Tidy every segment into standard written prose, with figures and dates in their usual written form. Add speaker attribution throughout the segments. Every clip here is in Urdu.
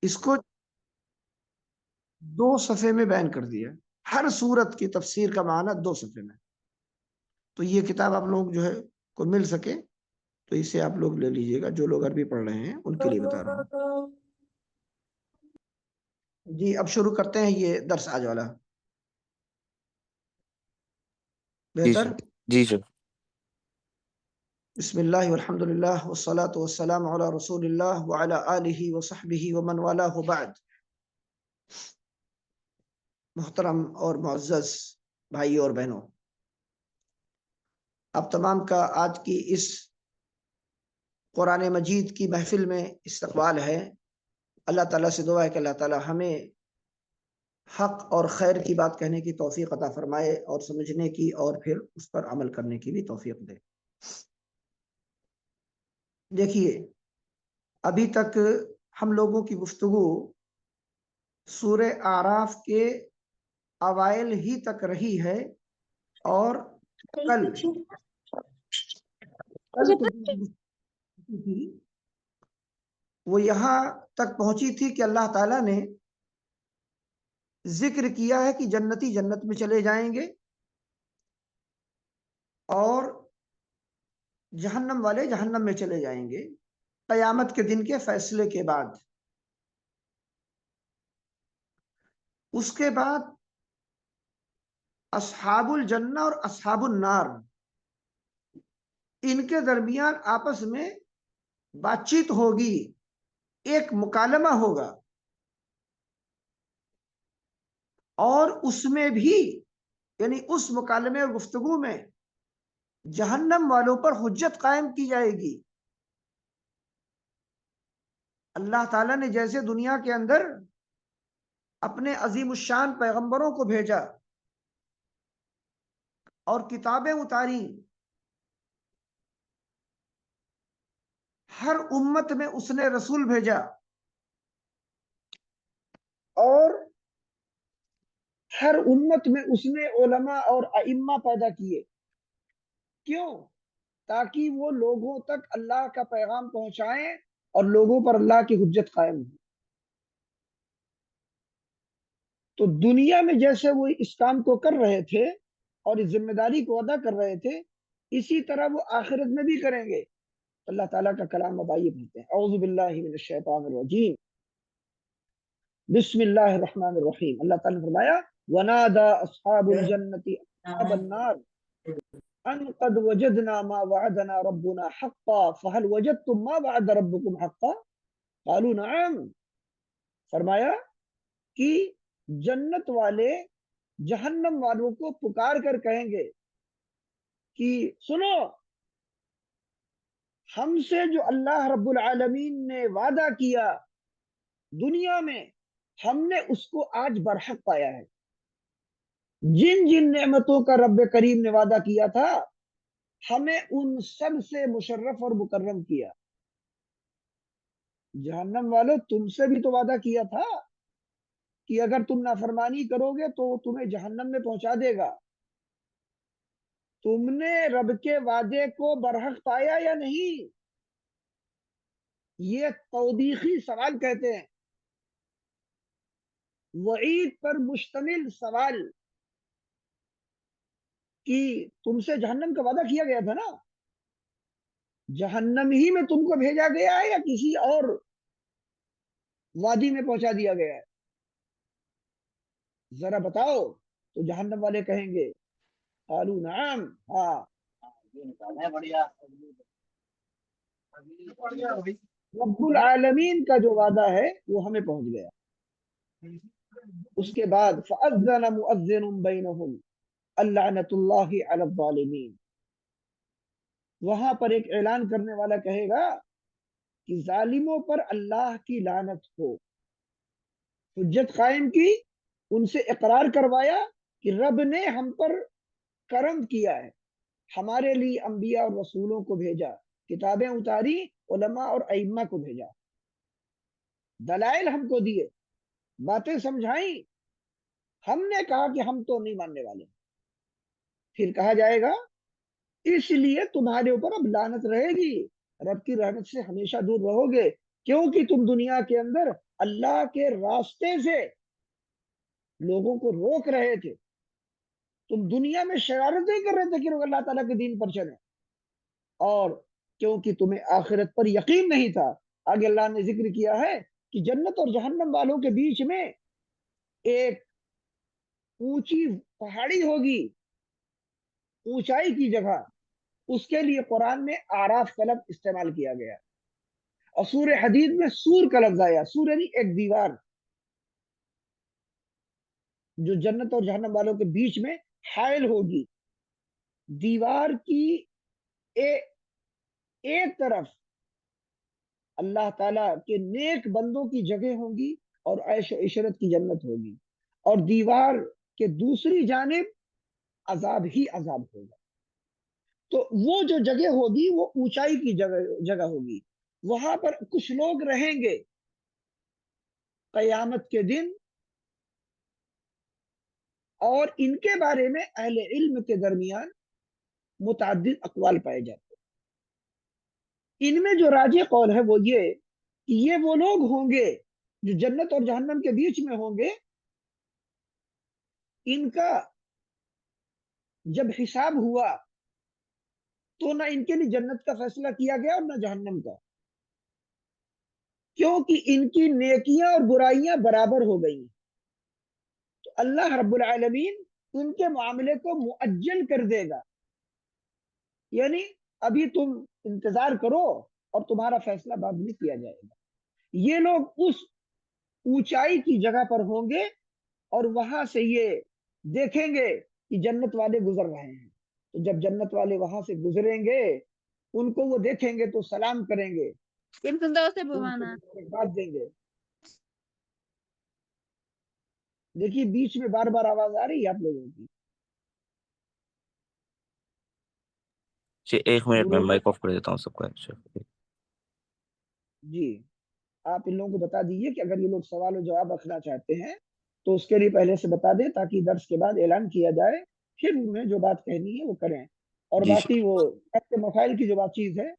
Speaker 1: اس کو 2 صفحے میں بیان کر دیا، ہر سورت کی تفسیر کا معنی 2 صفحے میں. تو یہ کتاب آپ لوگ جو ہے کو مل سکے تو اسے آپ لوگ لے لیجئے گا، جو لوگ عربی پڑھ رہے ہیں ان کے لیے بتا رہا ہوں. جی اب شروع کرتے ہیں یہ درس آج والا.
Speaker 2: جی
Speaker 1: بہتر.
Speaker 2: سر. جی سر.
Speaker 1: بسم اللہ والحمد للہ والصلاة والسلام علی رسول اللہ وعلی آلہ وصحبہ ومن والہ بعد. محترم اور معزز بھائی اور بہنوں، آپ تمام کا آج کی اس قرآن مجید کی محفل میں استقبال ہے. اللہ تعالیٰ سے دعا ہے کہ اللہ تعالیٰ ہمیں حق اور خیر کی بات کہنے کی توفیق عطا فرمائے اور سمجھنے کی اور پھر اس پر عمل کرنے کی بھی توفیق دے. دیکھیے ابھی تک ہم لوگوں کی گفتگو سورہ اعراف کے اوائل ہی تک رہی ہے، اور کل تھی وہ یہاں تک پہنچی تھی کہ اللہ تعالیٰ نے ذکر کیا ہے کہ جنتی جنت میں چلے جائیں گے اور جہنم والے جہنم میں چلے جائیں گے قیامت کے دن کے فیصلے کے بعد. اس کے بعد اصحاب الجنہ اور اصحاب النار ان کے درمیان آپس میں بات چیت ہوگی، ایک مکالمہ ہوگا، اور اس میں بھی یعنی اس مکالمے اور گفتگو میں جہنم والوں پر حجت قائم کی جائے گی. اللہ تعالیٰ نے جیسے دنیا کے اندر اپنے عظیم الشان پیغمبروں کو بھیجا اور کتابیں اتاری، ہر امت میں اس نے رسول بھیجا اور ہر امت میں اس نے علماء اور ائمہ پیدا کیے. کیوں؟ تاکہ وہ لوگوں تک اللہ کا پیغام پہنچائیں اور لوگوں پر اللہ کی حجت قائم ہو. تو دنیا میں جیسے وہ اس کام کو کر رہے تھے اور اس ذمہ داری کو ادا کر رہے تھے، اسی طرح وہ آخرت میں بھی کریں گے. اللہ تعالیٰ کا کلام اب آئیے پڑھتے ہیں. اعوذ باللہ من الشیطان الرجیم، بسم اللہ الرحمن الرحیم. اللہ تعالیٰ نے فرمایا وَنَادَى أَصْحَابُ الْجَنَّةِ أَصْحَابَ النَّارِ أَنْ قَدْ وَجَدْنَا مَا وَعَدَنَا رَبُّنَا حَقًّا فَهَلْ وَجَدْتُم مَّا وَعَدَ رَبُّكُمْ حَقًّا قَالُوا نَعَمْ. فرمایا کہ جنت والے جہنم والوں کو پکار کر کہیں گے کہ سنو، ہم سے جو اللہ رب العالمین نے وعدہ کیا دنیا میں، ہم نے اس کو آج برحق پایا ہے. جن جن نعمتوں کا رب کریم نے وعدہ کیا تھا ہمیں ان سب سے مشرف اور مکرم کیا. جہنم والوں تم سے بھی تو وعدہ کیا تھا کہ اگر تم نافرمانی کرو گے تو تمہیں جہنم میں پہنچا دے گا. تم نے رب کے وعدے کو برحق پایا یا نہیں؟ یہ توبیخی سوال کہتے ہیں، وعید پر مشتمل سوال کہ تم سے جہنم کا وعدہ کیا گیا تھا نا، جہنم ہی میں تم کو بھیجا گیا ہے یا کسی اور وادی میں پہنچا دیا گیا ہے؟ ذرا بتاؤ. تو جہنم والے کہیں گے قالوا نعم، ہاں رب العالمین کا جو وعدہ ہے وہ ہمیں پہنچ گیا. اس کے بعد فَأَذَّنَ مُؤَذِّنٌ بَيْنَهُمْ اللعنۃ اللہ علی الظالمین. وہاں پر ایک اعلان کرنے والا کہے گا کہ ظالموں پر اللہ کی لعنت ہو. حجت قائم کی، ان سے اقرار کروایا کہ رب نے ہم پر کرم کیا ہے، ہمارے لیے انبیاء اور رسولوں کو بھیجا، کتابیں اتاری، علماء اور ائمہ کو بھیجا، دلائل ہم کو دیے، باتیں سمجھائیں. ہم نے کہا کہ ہم تو نہیں ماننے والے. پھر کہا جائے گا اس لیے تمہارے اوپر اب لعنت رہے گی، رب کی رحمت سے ہمیشہ دور رہو گے. کیونکہ تم دنیا کے اندر اللہ کے راستے سے لوگوں کو روک رہے تھے، تم دنیا میں شرارتیں کر رہے تھے کہ لوگ اللہ تعالیٰ کے دین پر چلیں، اور کیونکہ تمہیں آخرت پر یقین نہیں تھا، آگے اللہ نے ذکر کیا ہے کہ جنت اور جہنم والوں کے بیچ میں ایک اونچی پہاڑی ہوگی، اونچائی کی جگہ، اس کے لیے قرآن میں آراف کا لفظ استعمال کیا گیا، اور سورہ حدید میں سور کا لفظ آیا، سور یعنی ایک دیوار جو جنت اور جہنم والوں کے بیچ میں حائل ہوگی، دیوار کی ایک طرف اللہ تعالیٰ کے نیک بندوں کی جگہ ہوں گی اور عیش و عشرت کی جنت ہوگی، اور دیوار کے دوسری جانب عذاب ہی عذاب ہوگا۔ تو وہ جو جگہ ہوگی وہ اونچائی کی جگہ ہوگی، وہاں پر کچھ لوگ رہیں گے قیامت کے دن، اور ان کے بارے میں اہل علم کے درمیان متعدد اقوال پائے جاتے ہیں۔ ان میں جو راجح قول ہے وہ یہ کہ یہ وہ لوگ ہوں گے جو جنت اور جہنم کے بیچ میں ہوں گے، ان کا جب حساب ہوا تو نہ ان کے لیے جنت کا فیصلہ کیا گیا اور نہ جہنم کا، کیونکہ ان کی نیکیاں اور برائیاں برابر ہو گئی، تو اللہ رب العالمین ان کے معاملے کو مؤجل کر دے گا، یعنی ابھی تم انتظار کرو اور تمہارا فیصلہ بعد میں کیا جائے گا۔ یہ لوگ اس اونچائی کی جگہ پر ہوں گے اور وہاں سے یہ دیکھیں گے کہ جنت والے گزر رہے ہیں، تو جب جنت والے وہاں سے گزریں گے ان کو وہ دیکھیں گے تو سلام کریں گے، ان کو مبارکباد دیں گے۔ دیکھیے بیچ میں بار بار آواز آ رہی ہے آپ لوگوں کی؟
Speaker 2: ایک منٹ میں مائک آف کر دیتا ہوں سب کا۔
Speaker 1: جی آپ ان لوگوں کو بتا دیجیے کہ اگر یہ لوگ سوال و جواب رکھنا چاہتے ہیں تو اس کے لیے پہلے سے بتا دیں تاکہ درس کے بعد اعلان کیا جائے، پھر انہیں جو بات کہنی ہے وہ کریں، اور
Speaker 2: جی
Speaker 1: باقی وہ گھر کے مسائل کی جو بات چیز ہے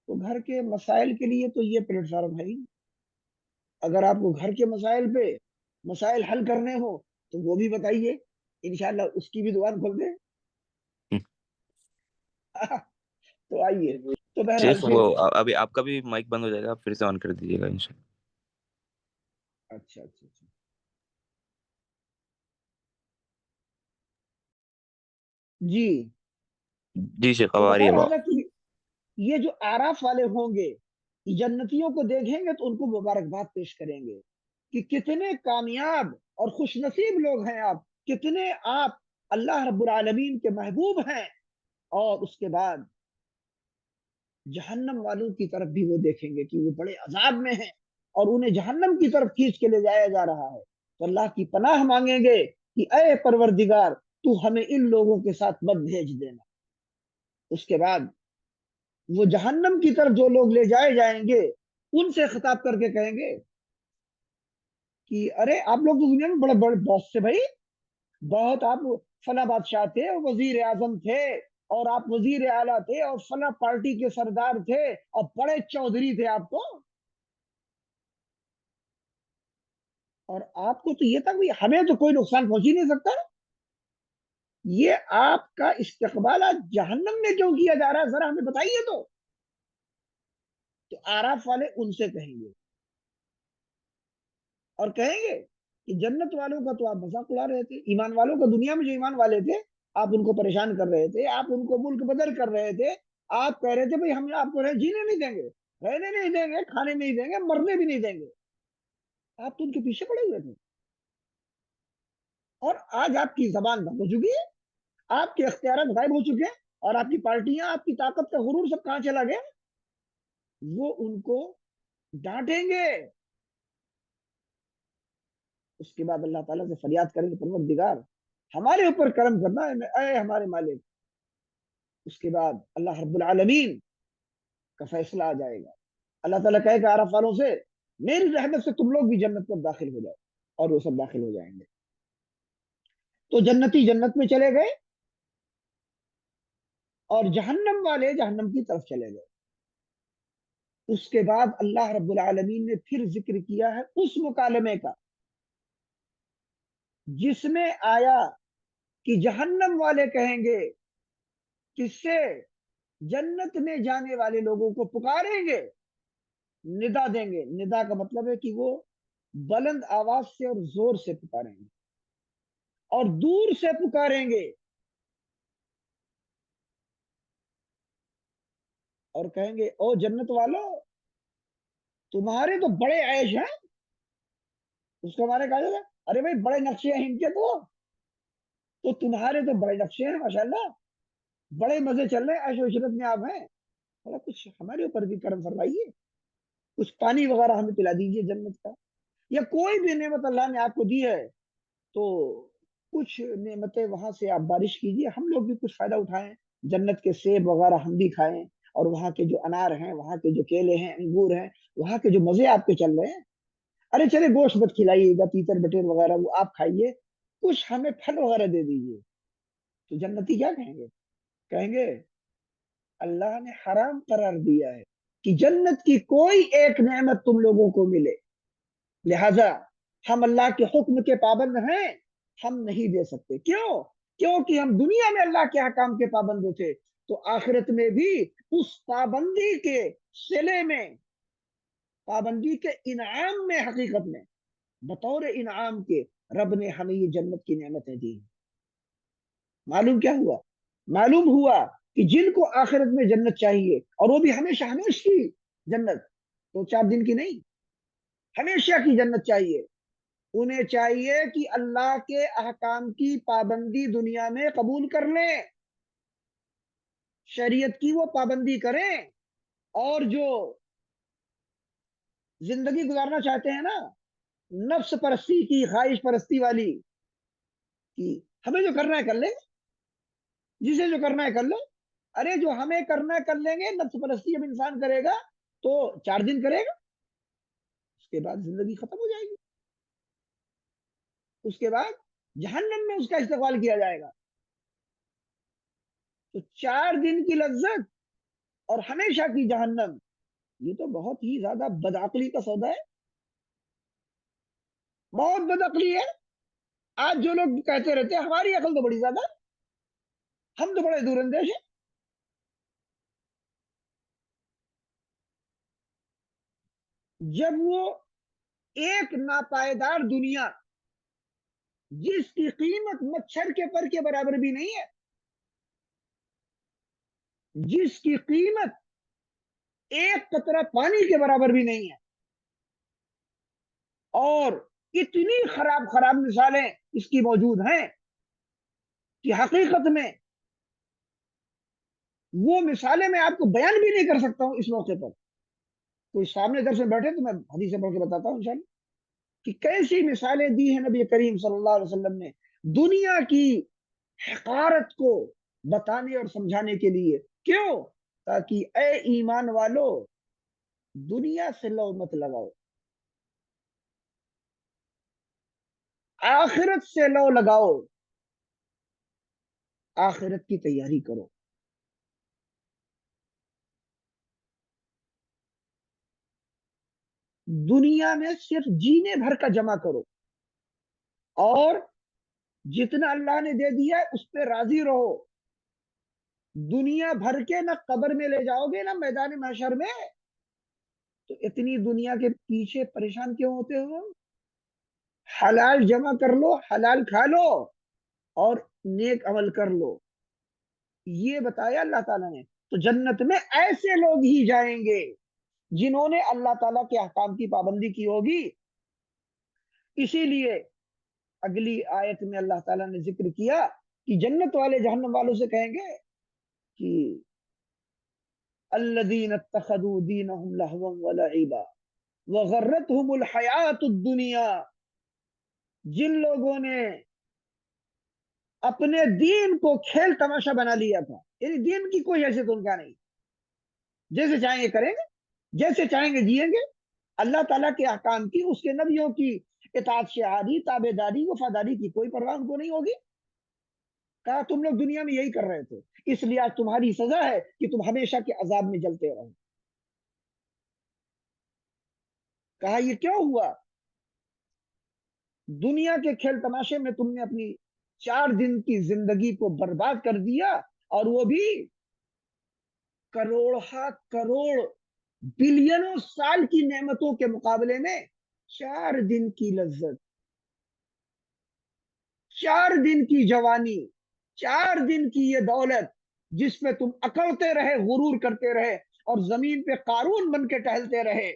Speaker 1: تو گھر کے مسائل کے لیے تو یہ پلیٹ فارم ہے ہی، اگر آپ کو گھر کے مسائل پہ مسائل حل کرنے ہو تو وہ بھی بتائیے، انشاءاللہ اس کی بھی دکان کھول دیں۔ تو آئیے، تو بہرحال
Speaker 2: شیخ وہ
Speaker 1: پھر
Speaker 2: ابھی آپ کا بھی مائک بند ہو جائے گا، آپ پھر سے آن کر دیجیے گا انشاءاللہ۔
Speaker 1: اچھا اچھا اچھا جی
Speaker 2: جی شیخ اب
Speaker 1: تو
Speaker 2: آ رہی
Speaker 1: بتا
Speaker 2: ہے
Speaker 1: رہا
Speaker 2: بات۔
Speaker 1: تھا کہ یہ جو آراف والے ہوں گے جنتیوں کو دیکھیں گے تو ان کو مبارکباد پیش کریں گے کہ کتنے کامیاب اور خوش نصیب لوگ ہیں آپ، کتنے آپ اللہ رب العالمین کے محبوب ہیں، اور اس کے بعد جہنم والوں کی طرف بھی وہ دیکھیں گے کہ وہ بڑے عذاب میں ہیں اور انہیں جہنم کی طرف کھینچ کے لے جایا جا رہا ہے، تو اللہ کی پناہ مانگیں گے کہ اے پروردگار تو ہمیں ان لوگوں کے ساتھ مت بھیج دینا۔ اس کے بعد وہ جہنم کی طرف جو لوگ لے جائے جائیں گے ان سے خطاب کر کے کہیں گے کہ ارے آپ لوگ تو دنیا میں بڑے بڑے باس تھے بھائی، بہت آپ فلاں بادشاہ تھے، وزیر اعظم تھے، اور آپ وزیر اعلیٰ تھے، اور فلاں پارٹی کے سردار تھے، اور بڑے چودھری تھے آپ کو، اور آپ کو تو یہ تھا کہ ہمیں تو کوئی نقصان پہنچ ہی نہیں سکتا، یہ آپ کا استقبال آج جہنم میں کیوں کیا جا رہا ہے ذرا ہمیں بتائیے تو آراف والے ان سے کہیں گے اور کہیں گے کہ جنت والوں کا تو آپ مذاق اڑا رہے تھے، ایمان والوں کا دنیا میں جو ایمان والے تھے آپ ان کو پریشان کر رہے تھے، آپ ان کو ملک بدر کر رہے تھے، آپ کہہ رہے تھے بھئی ہم آپ کو جینے نہیں دیں گے، رہنے نہیں دیں گے، کھانے نہیں دیں گے، مرنے بھی نہیں دیں گے، آپ تو ان کے پیچھے پڑے ہوئے تھے، اور آج آپ کی زبان بند ہو چکی ہے، آپ کے اختیارات غائب ہو چکے ہیں، اور آپ کی پارٹیاں، آپ کی طاقت کا غرور سب کہاں چلا گیا؟ وہ ان کو ڈانٹیں گے، اس کے بعد اللہ تعالیٰ سے فریاد کریں گے پروردگار ہمارے اوپر کرم کرنا ہے اے ہمارے مالک، اس کے بعد اللہ رب العالمین کا فیصلہ آ جائے گا، اللہ تعالیٰ کہے گا عرف والوں سے میری رحمت سے تم لوگ بھی جنت میں داخل ہو جاؤ، اور وہ سب داخل ہو جائیں گے، تو جنتی جنت میں چلے گئے اور جہنم والے جہنم کی طرف چلے گئے، اس کے بعد اللہ رب العالمین نے پھر ذکر کیا ہے اس مکالمے کا جس میں آیا کہ جہنم والے کہیں گے کس سے؟ جنت میں جانے والے لوگوں کو پکاریں گے، ندا دیں گے۔ ندا کا مطلب ہے کہ وہ بلند آواز سے اور زور سے پکاریں گے اور دور سے پکاریں گے اور کہیں گے او جنت والو، تمہارے تو بڑے عیش ہیں۔ اس کو ہمارے کہا جاتا ہے ارے بھائی بڑے نقشے ہیں ان کے تو تمہارے تو بڑے نقشے ہیں ماشاءاللہ، بڑے مزے چل رہے ہیں، عیش و عشرت میں آپ ہیں، تھوڑا کچھ ہمارے اوپر بھی کرم فرمائیے، کچھ پانی وغیرہ ہمیں پلا دیجیے جنت کا، یا کوئی بھی نعمت اللہ نے آپ کو دی ہے تو کچھ نعمتیں وہاں سے آپ بارش کیجیے، ہم لوگ بھی کچھ فائدہ اٹھائیں، جنت کے سیب وغیرہ ہم بھی کھائیں، اور وہاں کے جو انار ہیں، وہاں کے جو کیلے ہیں، انگور ہیں، وہاں کے جو مزے آپ کے چل رہے ہیں، ارے چلے گوشت مت کھلائیے گا، تیتر بٹیر وغیرہ وہ آپ کھائیے، کچھ ہمیں پھل وغیرہ دے دیجیے، تو جنتی کیا کہیں گے؟ کہیں گے اللہ نے حرام قرار دیا ہے کہ جنت کی کوئی ایک نعمت تم لوگوں کو ملے، لہذا ہم اللہ کے حکم کے پابند ہیں، ہم نہیں دے سکتے۔ کیوں؟ کیونکہ ہم دنیا میں اللہ کے حکام کے پابند تھے، تو آخرت میں بھی اس پابندی کے صلے میں، پابندی کے انعام میں، حقیقت میں بطور انعام کے رب نے ہمیں یہ جنت کی نعمتیں دی۔ معلوم کیا ہوا؟ معلوم ہوا کہ جن کو آخرت میں جنت چاہیے، اور وہ بھی ہمیشہ ہمیشہ کی جنت، تو 4 دن کی نہیں، ہمیشہ کی جنت چاہیے، انہیں چاہیے کہ اللہ کے احکام کی پابندی دنیا میں قبول کر لیں، شریعت کی وہ پابندی کریں، اور جو زندگی گزارنا چاہتے ہیں نا نفس پرستی کی، خواہش پرستی والی کی، ہمیں جو کرنا ہے کر لیں، جسے جو کرنا ہے کر لیں، ارے جو ہمیں کرنا ہے کر لیں گے، نفس پرستی جب انسان کرے گا تو 4 دن کرے گا، اس کے بعد زندگی ختم ہو جائے گی، اس کے بعد جہنم میں اس کا استقبال کیا جائے گا۔ تو 4 دن کی لذت اور ہمیشہ کی جہنم، یہ تو بہت ہی زیادہ بدعقلی کا سودا ہے، بہت بدعقلی ہے۔ آج جو لوگ کہتے رہتے ہیں ہماری عقل تو بڑی زیادہ، ہم تو بڑے دور اندیش ہیں، جب وہ ایک ناپائیدار دنیا جس کی قیمت مچھر کے پر کے برابر بھی نہیں ہے، جس کی قیمت ایک قطرہ پانی کے برابر بھی نہیں ہے، اور اتنی خراب خراب مثالیں اس کی موجود ہیں کہ حقیقت میں وہ مثالیں میں آپ کو بیان بھی نہیں کر سکتا ہوں اس موقع پر، کوئی سامنے درس میں بیٹھے تو میں حدیث پڑھ کے بتاتا ہوں انشاءاللہ کہ کیسی مثالیں دی ہیں نبی کریم صلی اللہ علیہ وسلم نے دنیا کی حقارت کو بتانے اور سمجھانے کے لیے۔ کیوں؟ تاکہ اے ایمان والو دنیا سے لو مت لگاؤ، آخرت سے لو لگاؤ، آخرت کی تیاری کرو۔ دنیا میں صرف جینے بھر کا جمع کرو، اور جتنا اللہ نے دے دیا ہے اس پہ راضی رہو، دنیا بھر کے نہ قبر میں لے جاؤ گے نہ میدان محشر میں، تو اتنی دنیا کے پیچھے پریشان کیوں ہوتے ہو؟ حلال جمع کر لو، حلال کھا لو، اور نیک عمل کر لو، یہ بتایا اللہ تعالیٰ نے۔ تو جنت میں ایسے لوگ ہی جائیں گے جنہوں نے اللہ تعالیٰ کے احکام کی پابندی کی ہوگی۔ اسی لیے اگلی آیت میں اللہ تعالیٰ نے ذکر کیا کہ جنت والے جہنم والوں سے کہیں گے کہ الذین اتخذوا دینہم لہوا ولعبا وغرتہم الحیات الدنیا، جن لوگوں نے اپنے دین کو کھیل تماشا بنا لیا تھا، یعنی دین کی کوئی حیثیت ان کا نہیں، جیسے چاہیں گے کریں گے، جیسے چاہیں گے جیئیں گے، اللہ تعالیٰ کے احکام کی، اس کے نبیوں کی اطاعت شہادی، تابع داری، وفاداری کی کوئی پرواہ ان کو نہیں ہوگی۔ کہا تم لوگ دنیا میں یہی کر رہے تھے، اس لیے آج تمہاری سزا ہے کہ تم ہمیشہ کے عذاب میں جلتے رہو۔ کہا یہ کیوں ہوا؟ دنیا کے کھیل تماشے میں تم نے اپنی 4 دن کی زندگی کو برباد کر دیا، اور وہ بھی کروڑہ کروڑ بلینوں سال کی نعمتوں کے مقابلے میں 4 دن کی لذت، 4 دن کی جوانی، 4 دن کی یہ دولت جس پہ تم اکڑتے رہے، غرور کرتے رہے اور زمین پہ قارون بن کے ٹہلتے رہے،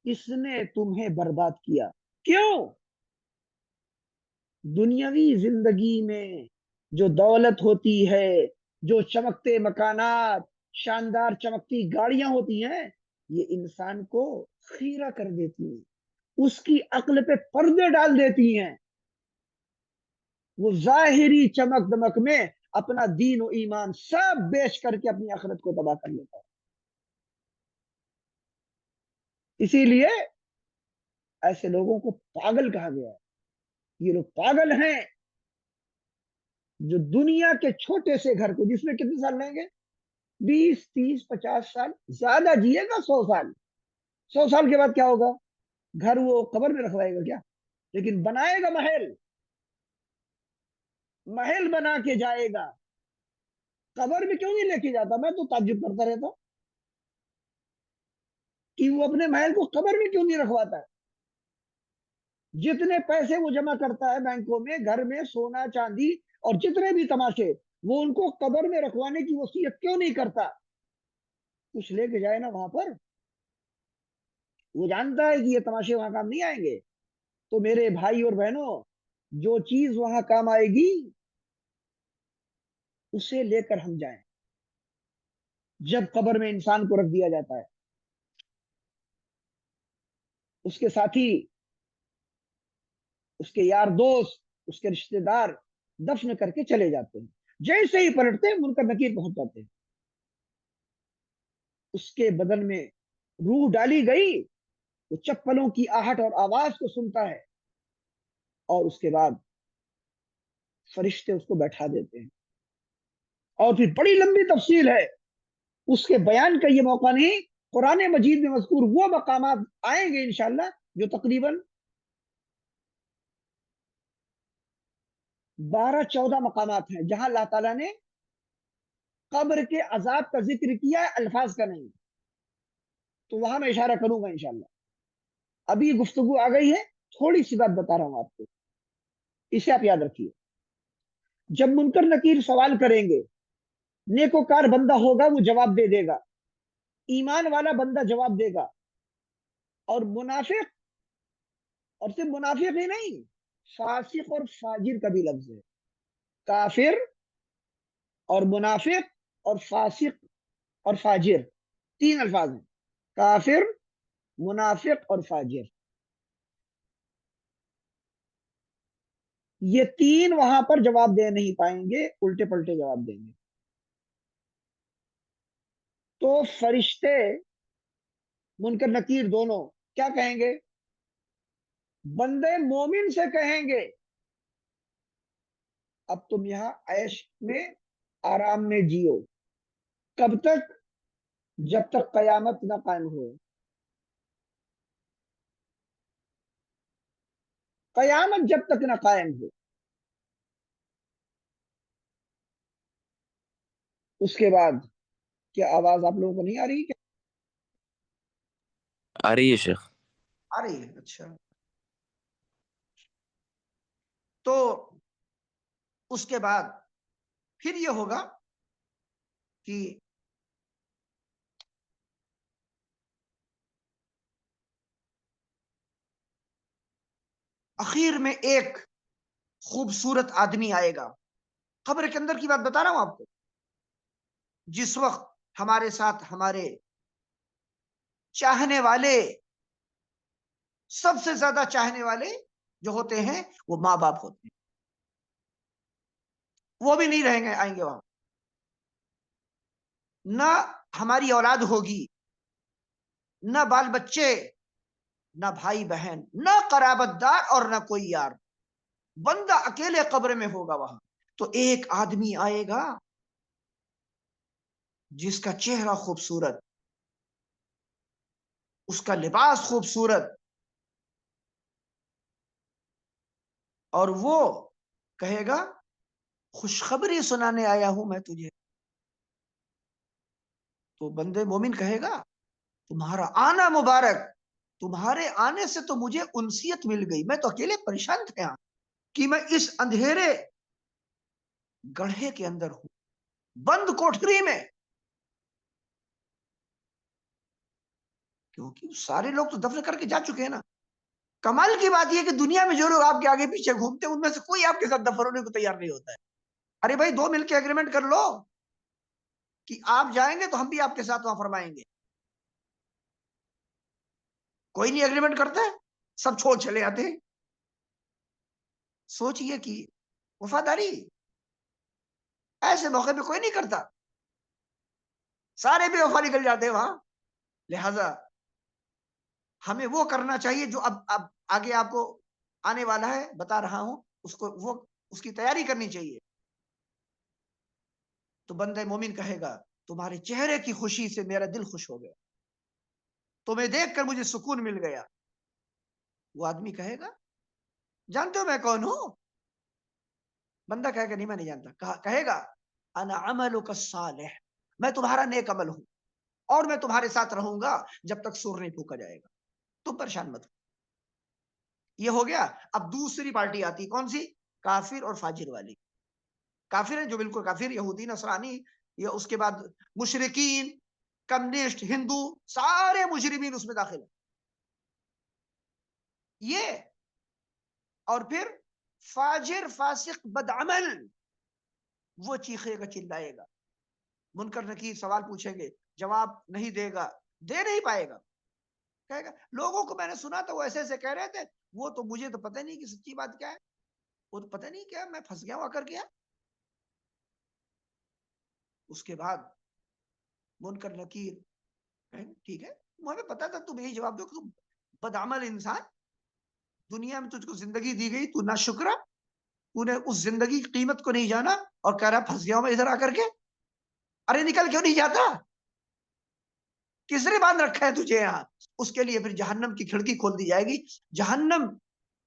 Speaker 1: اس نے تمہیں برباد کیا۔ کیوں؟ دنیاوی زندگی میں جو دولت ہوتی ہے، جو چمکتے مکانات، شاندار چمکتی گاڑیاں ہوتی ہیں، یہ انسان کو خیرہ کر دیتی ہیں، اس کی عقل پہ پردے ڈال دیتی ہیں، وہ ظاہری چمک دمک میں اپنا دین و ایمان سب بیچ کر کے اپنی آخرت کو تباہ کر لیتا ہے۔ اسی لیے ایسے لوگوں کو پاگل کہا گیا ہے۔ یہ لوگ پاگل ہیں جو دنیا کے چھوٹے سے گھر کو، جس میں کتنے سال رہیں گے، 20 30 50 سال، زیادہ جیے گا 100 سال، 100 سال کے بعد کیا ہوگا؟ گھر وہ قبر میں رکھوائے گا کیا؟ لیکن بنائے گا محل، محل بنا کے جائے گا، قبر میں کیوں نہیں لے کے جاتا؟ میں تو تعجب کرتا رہتا کہ وہ اپنے محل کو قبر میں کیوں نہیں رکھواتا ہے۔ جتنے پیسے وہ جمع کرتا ہے بینکوں میں، گھر میں سونا چاندی اور جتنے بھی تماشے، وہ ان کو قبر میں رکھوانے کی وصیت کیوں نہیں کرتا؟ کچھ لے کے جائے نا وہاں پر، وہ جانتا ہے کہ یہ تماشے وہاں کام نہیں آئیں گے۔ تو میرے بھائی اور بہنوں، جو چیز وہاں کام آئے گی اسے لے کر ہم جائیں۔ جب قبر میں انسان کو رکھ دیا جاتا ہے، اس کے ساتھی، اس کے یار دوست، اس کے رشتہ دار دفن کر کے چلے جاتے ہیں، جیسے ہی پلٹتے ہیں منکر نکیر پہنچ جاتے ہیں، اس کے بدن میں روح ڈالی گئی، وہ چپلوں کی آہٹ اور آواز کو سنتا ہے، اور اس کے بعد فرشتے اس کو بیٹھا دیتے ہیں، اور پھر بڑی لمبی تفصیل ہے، اس کے بیان کا یہ موقع نہیں۔ قرآن مجید میں مذکور وہ مقامات آئیں گے انشاءاللہ جو تقریباً 12 14 مقامات ہیں جہاں اللہ تعالیٰ نے قبر کے عذاب کا ذکر کیا ہے، الفاظ کا نہیں، تو وہاں میں اشارہ کروں گا انشاءاللہ۔ ابھی گفتگو آ گئی ہے، تھوڑی سی بات بتا رہا ہوں آپ کو، اسے آپ یاد رکھیے۔ جب منکر نکیر سوال کریں گے، نیکوکار بندہ ہوگا وہ جواب دے دے گا، ایمان والا بندہ جواب دے گا، اور منافق، اور صرف منافق ہی نہیں، فاسق اور فاجر کا بھی لفظ ہے، کافر اور منافق اور فاسق اور فاجر، 3 الفاظ ہیں، کافر، منافق اور فاجر، یہ 3 وہاں پر جواب دے نہیں پائیں گے، الٹے پلٹے جواب دیں گے۔ تو فرشتے منکر نکیر دونوں کیا کہیں گے؟ بندے مومن سے کہیں گے اب تم یہاں عیش میں، آرام میں جیو، کب تک؟ جب تک قیامت نہ قائم ہو، قیامت جب تک نہ قائم ہو۔ اس کے بعد کیا آواز آپ لوگوں کو نہیں آ رہی؟ کیا
Speaker 2: آ رہی ہے شیخ؟
Speaker 1: آ رہی ہے؟ اچھا۔ تو اس کے بعد پھر یہ ہوگا کہ اخیر میں ایک خوبصورت آدمی آئے گا۔ قبر کے اندر کی بات بتا رہا ہوں آپ کو، جس وقت ہمارے ساتھ ہمارے چاہنے والے، سب سے زیادہ چاہنے والے جو ہوتے ہیں وہ ماں باپ ہوتے ہیں، وہ بھی نہیں رہیں گے، آئیں گے وہاں، نہ ہماری اولاد ہوگی، نہ بال بچے، نہ بھائی بہن، نہ قرابت دار اور نہ کوئی یار، بندہ اکیلے قبر میں ہوگا وہاں۔ تو ایک آدمی آئے گا جس کا چہرہ خوبصورت، اس کا لباس خوبصورت، اور وہ کہے گا خوشخبری سنانے آیا ہوں میں تجھے. تو بندے مومن کہے گا تمہارا آنا مبارک، تمہارے آنے سے تو مجھے انسیت مل گئی، میں تو اکیلے پریشان تھا یہاں کہ میں اس اندھیرے گڑھے کے اندر ہوں، بند کوٹری میں، کیونکہ سارے لوگ تو دفن کر کے جا چکے ہیں نا. کمال کی بات یہ کہ دنیا میں جو لوگ آپ کے آگے پیچھے گھومتے ہیں ان میں سے کوئی آپ کے ساتھ دفن ہونے کو تیار نہیں ہوتا ہے. ارے بھائی 2 مل کے ایگریمنٹ کر لو کہ آپ جائیں گے تو ہم بھی آپ کے ساتھ وہاں فرمائیں گے. کوئی نہیں ایگریمنٹ کرتا ہے، سب چھوڑ چلے آتے ہیں. سوچئے کہ وفاداری ایسے موقع پہ کوئی نہیں کرتا، سارے بے وفا نکل جاتے ہیں وہاں. لہذا ہمیں وہ کرنا چاہیے جو اب آگے آپ کو آنے والا ہے، بتا رہا ہوں، اس کی تیاری کرنی چاہیے. تو بندہ مومن کہے گا تمہارے چہرے کی خوشی سے میرا دل خوش ہو گیا، تمہیں دیکھ کر مجھے سکون مل گیا. وہ آدمی کہے گا جانتے ہو میں کون ہوں؟ بندہ کہے گا نہیں میں نہیں جانتا. کہے گا انا عملک الصالح، میں تمہارا نیک عمل ہوں اور میں تمہارے ساتھ رہوں گا جب تک سور نہیں پھونکا جائے گا، تم پریشان مت ہو. یہ ہو گیا. اب دوسری پارٹی آتی، کون سی؟ کافر اور فاجر والی. کافر ہیں جو بالکل کافر، یہودی نصرانی، یا اس کے بعد مشرکین، کمیونسٹ، ہندو، سارے مجرمین اس میں داخل ہیں. یہ اور پھر فاجر، فاسق، بدعمل، وہ چیخے گا، چلائے گا، منکر نکیر سوال پوچھیں گے، جواب نہیں دے گا، دے نہیں پائے گا. کہے گا لوگوں کو میں نے سنا تھا وہ ایسے ایسے کہہ رہے تھے، وہ تو مجھے تو پتہ نہیں کہ سچی بات کیا ہے، وہ تو پتہ نہیں کیا، میں پھنس گیا ہوں آ کر کیا. اس کے بعد منکر نکیر ٹھیک ہے ہمیں پتا تھا تم یہی جواب دو کہ بدعمل انسان، دنیا میں تجھ کو زندگی دی گئی، تو نہ شکر، تو نے اس زندگی کی قیمت کو نہیں جانا اور کہہ رہا پھنس گیا ہوں میں ادھر آ کر کے. ارے نکل کیوں نہیں جاتا؟ کس نے باندھ رکھا ہے تجھے یہاں؟ اس کے لیے پھر جہنم کی کھڑکی کھول دی جائے گی، جہنم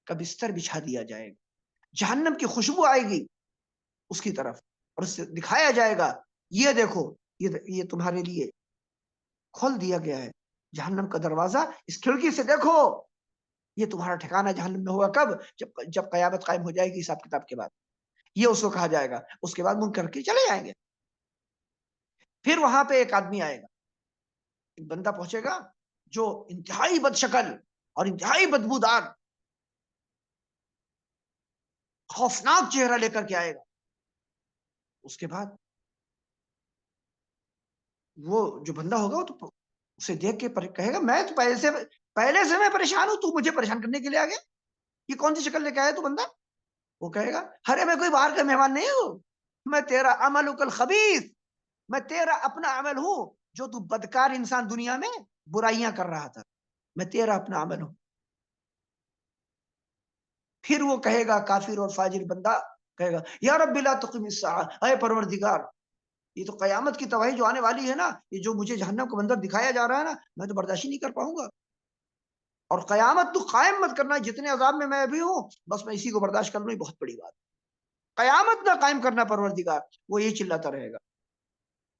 Speaker 1: کا بستر بچھا دیا جائے گا، جہنم کی خوشبو آئے گی اس کی طرف، اور اس سے دکھایا جائے گا یہ دیکھو یہ تمہارے لیے کھول دیا گیا ہے جہنم کا دروازہ، اس کھڑکی سے دیکھو، یہ تمہارا ٹھکانہ جہنم میں ہوگا. کب؟ جب قیامت قائم ہو جائے گی حساب کتاب کے بعد. یہ اس کو کہا جائے گا. اس کے بعد منکر کے چلے جائیں گے. پھر وہاں پہ ایک آدمی آئے گا، ایک بندہ پہنچے گا جو انتہائی بد شکل اور انتہائی بدبودار، خوفناک چہرہ لے کر کے آئے گا. اس کے بعد وہ جو بندہ ہوگا وہ تو اسے دیکھ کے کہے گا میں تو پہلے سے میں پریشان ہوں، تو مجھے پریشان کرنے کے لیے آ گیا، یہ کون سی شکل لے کے آیا تو بندہ؟ وہ کہے گا ارے میں کوئی باہر کا مہمان نہیں ہوں، میں تیرا عملک الخبیث، میں تیرا اپنا عمل ہوں، جو تو بدکار انسان دنیا میں برائیاں کر رہا تھا، میں تیرا اپنا عمل ہوں. پھر وہ کہے گا کافر اور فاجر بندہ کہے گا یا رب لا تقم الساعہ، اے پروردگار یہ تو قیامت کی تباہی جو آنے والی ہے نا، یہ جو مجھے جہنم کا منظر دکھایا جا رہا ہے نا، میں تو برداشت نہیں کر پاؤں گا، اور قیامت تو قائم مت کرنا، جتنے عذاب میں میں ابھی ہوں بس میں اسی کو برداشت کر لوں، یہ بہت بڑی بات، قیامت نہ قائم کرنا پروردگار. وہ یہ چلاتا رہے گا.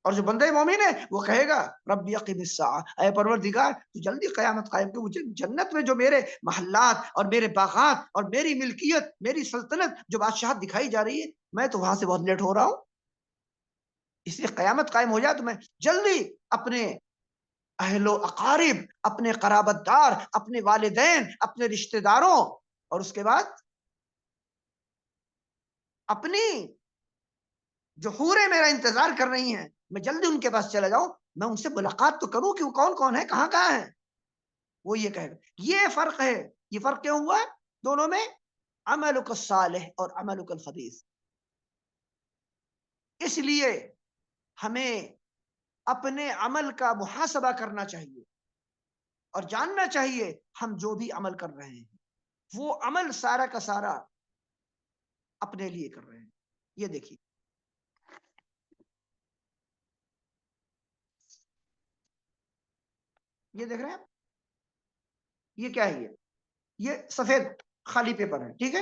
Speaker 1: اور جو بندہ مومن ہے وہ کہے گا رب یقم الساعہ، اے پروردگار تو جلدی قیامت قائم کر، مجھے جنت میں جو میرے محلات اور میرے باغات اور میری ملکیت، میری سلطنت جو بادشاہت دکھائی جا رہی ہے، میں تو وہاں سے بہت لیٹ ہو رہا ہوں، اس لیے قیامت قائم ہو جائے تو میں جلدی اپنے اہل و اقارب، اپنے قرابت دار، اپنے والدین، اپنے رشتہ داروں، اور اس کے بعد اپنی جو حوریں میرا انتظار کر رہی ہیں، میں جلدی ان کے پاس چلا جاؤں، میں ان سے ملاقات تو کروں کہ وہ کون کون ہے، کہاں کہاں ہے. وہ یہ کہے گا. یہ فرق ہے. یہ فرق کیوں ہوا دونوں میں؟ عملک الصالح اور عملک الخبیث. اس لیے ہمیں اپنے عمل کا محاسبہ کرنا چاہیے اور جاننا چاہیے ہم جو بھی عمل کر رہے ہیں وہ عمل سارا کا سارا اپنے لیے کر رہے ہیں. یہ دیکھیے یہ دیکھ رہے ہیں آپ، یہ کیا ہے؟ یہ سفید خالی پیپر ہے، ٹھیک ہے،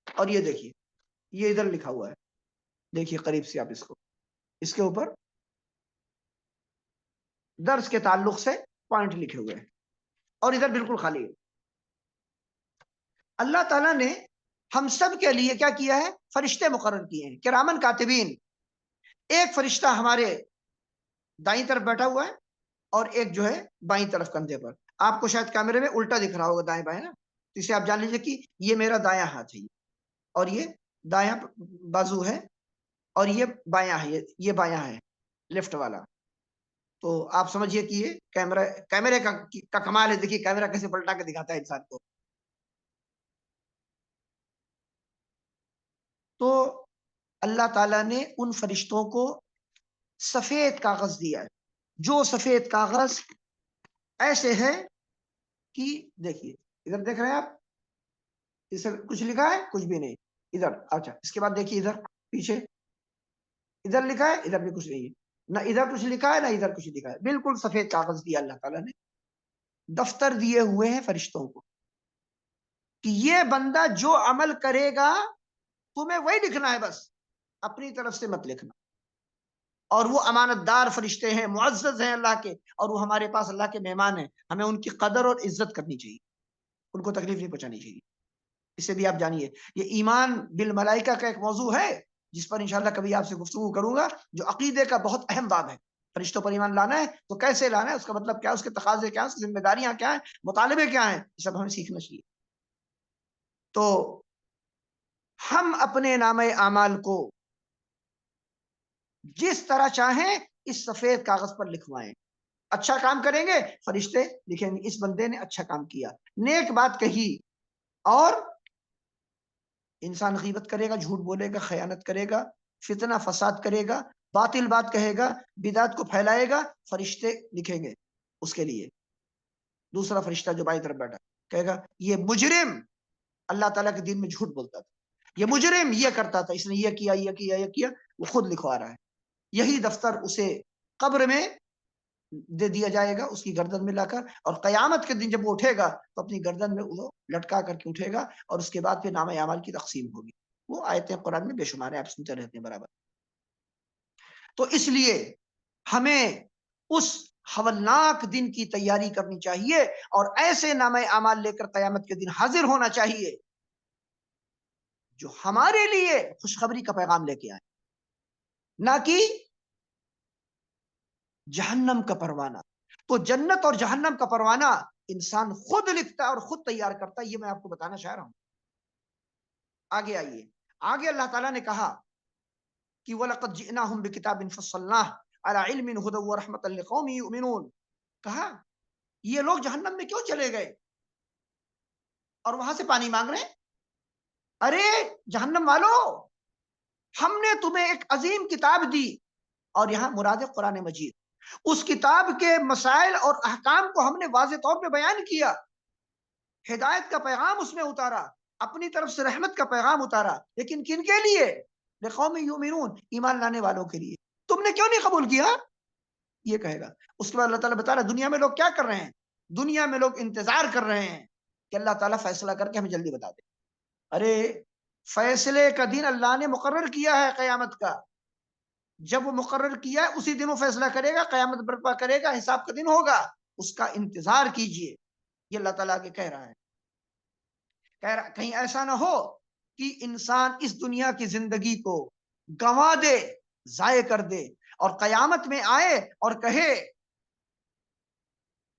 Speaker 1: اور یہ دیکھیے یہ ادھر لکھا ہوا ہے، دیکھیے قریب سے آپ اس کے اوپر درس کے تعلق سے پوائنٹ لکھے ہوئے ہیں، اور ادھر بالکل خالی ہے۔ اللہ تعالیٰ نے ہم سب کے لیے کیا کیا ہے؟ فرشتے مقرر کیے ہیں، کرامن کاتبین۔ ایک فرشتہ ہمارے دائیں طرف بیٹھا ہوا ہے اور ایک جو ہے بائیں طرف کندھے پر۔ آپ کو شاید کیمرے میں الٹا دکھ رہا ہوگا دائیں بائیں نا، تو اسے آپ جان لیجیے کہ یہ میرا دایاں ہاتھ ہے اور یہ دایاں بازو ہے اور یہ بایاں ہے، یہ بایاں ہے لیفٹ والا۔ تو آپ سمجھیے کہ یہ کیمرے کا کمال ہے۔ دیکھیے کیمرہ کیسے پلٹا کے دکھاتا ہے انسان کو۔ تو اللہ تعالیٰ نے ان فرشتوں کو سفید کاغذ دیا ہے، جو سفید کاغذ ایسے ہے کہ دیکھیے ادھر دیکھ رہے ہیں آپ، اس کچھ لکھا ہے؟ کچھ بھی نہیں ادھر۔ اچھا اس کے بعد دیکھیے ادھر پیچھے، ادھر لکھا ہے؟ ادھر بھی کچھ نہیں ہے، نہ ادھر کچھ لکھا ہے نہ ادھر کچھ لکھا ہے، بالکل سفید کاغذ دیا اللہ تعالیٰ نے۔ دفتر دیے ہوئے ہیں فرشتوں کو کہ یہ بندہ جو عمل کرے گا تمہیں وہی لکھنا ہے، بس اپنی طرف سے مت لکھنا۔ اور وہ امانت دار فرشتے ہیں، معزز ہیں اللہ کے، اور وہ ہمارے پاس اللہ کے مہمان ہیں، ہمیں ان کی قدر اور عزت کرنی چاہیے، ان کو تکلیف نہیں پہنچانی چاہیے۔ اسے بھی آپ جانیے، یہ ایمان بالملائکہ کا ایک موضوع ہے جس پر انشاءاللہ کبھی آپ سے گفتگو کروں گا، جو عقیدے کا بہت اہم باب ہے۔ فرشتوں پر ایمان لانا ہے تو کیسے لانا ہے، اس کا مطلب کیا ہے، اس کے تقاضے کیا ہیں، اس کی ذمہ داریاں کیا ہیں، مطالبے کیا ہیں، یہ سب ہمیں سیکھنا چاہیے۔ تو ہم اپنے نامہ اعمال کو جس طرح چاہیں اس سفید کاغذ پر لکھوائیں۔ اچھا کام کریں گے فرشتے لکھیں گے اس بندے نے اچھا کام کیا، نیک بات کہی، اور انسان غیبت کرے گا، جھوٹ بولے گا، خیانت کرے گا، فتنہ فساد کرے گا، باطل بات کہے گا، بدعت کو پھیلائے گا، فرشتے لکھیں گے اس کے لیے۔ دوسرا فرشتہ جو بائیں طرف بیٹھا کہے گا یہ مجرم اللہ تعالیٰ کے دین میں جھوٹ بولتا تھا، یہ مجرم یہ کرتا تھا، اس نے یہ کیا یہ کیا یہ کیا، وہ خود لکھوا رہا ہے۔ یہی دفتر اسے قبر میں دے دیا جائے گا، اس کی گردن میں لا کر، اور قیامت کے دن جب وہ اٹھے گا تو اپنی گردن میں وہ لٹکا کر کے اٹھے گا، اور اس کے بعد پھر نامہ اعمال کی تقسیم ہوگی۔ وہ آیتیں قرآن میں بے شمار ہیں، آپ سنتے رہتے ہیں برابر۔ تو اس لیے ہمیں اس ہولناک دن کی تیاری کرنی چاہیے، اور ایسے نامہ اعمال لے کر قیامت کے دن حاضر ہونا چاہیے جو ہمارے لیے خوشخبری کا پیغام لے کے آئے، نہ کہ جہنم کا پروانہ۔ تو جنت اور جہنم کا پروانہ انسان خود لکھتا ہے اور خود تیار کرتا ہے، یہ میں آپ کو بتانا چاہ رہا ہوں۔ آگے آئیے، آگے اللہ تعالیٰ نے کہا کہ وَلَقَدْ جِئْنَاهُمْ بِكِتَابٍ فَصَّلْنَاهُ عَلَىٰ عِلْمٍ هُدًى وَرَحْمَةً لِقَوْمٍ يُؤْمِنُونَ۔ کہا یہ لوگ جہنم میں کیوں چلے گئے اور وہاں سے پانی مانگ رہے ہیں؟ ارے جہنم والو، ہم نے تمہیں ایک عظیم کتاب دی، اور یہاں مراد قرآن مجید، اس کتاب کے مسائل اور احکام کو ہم نے واضح طور پہ بیان کیا، ہدایت کا پیغام اس میں اتارا، اپنی طرف سے رحمت کا پیغام اتارا، لیکن کن کے لیے؟ لقوم یؤمنون، ایمان لانے والوں کے لیے۔ تم نے کیوں نہیں قبول کیا؟ یہ کہے گا۔ اس کے بعد اللہ تعالیٰ بتا رہا ہے دنیا میں لوگ کیا کر رہے ہیں، دنیا میں لوگ انتظار کر رہے ہیں کہ اللہ تعالیٰ فیصلہ کر کے ہمیں جلدی بتا دے۔ ارے فیصلے کا دن اللہ نے مقرر کیا ہے قیامت کا، جب وہ مقرر کیا ہے اسی دن وہ فیصلہ کرے گا، قیامت برپا کرے گا، حساب کا دن ہوگا، اس کا انتظار کیجئے۔ یہ اللہ تعالیٰ کے کہہ رہا ہے، کہیں ایسا نہ ہو کہ انسان اس دنیا کی زندگی کو گنوا دے، ضائع کر دے، اور قیامت میں آئے اور کہے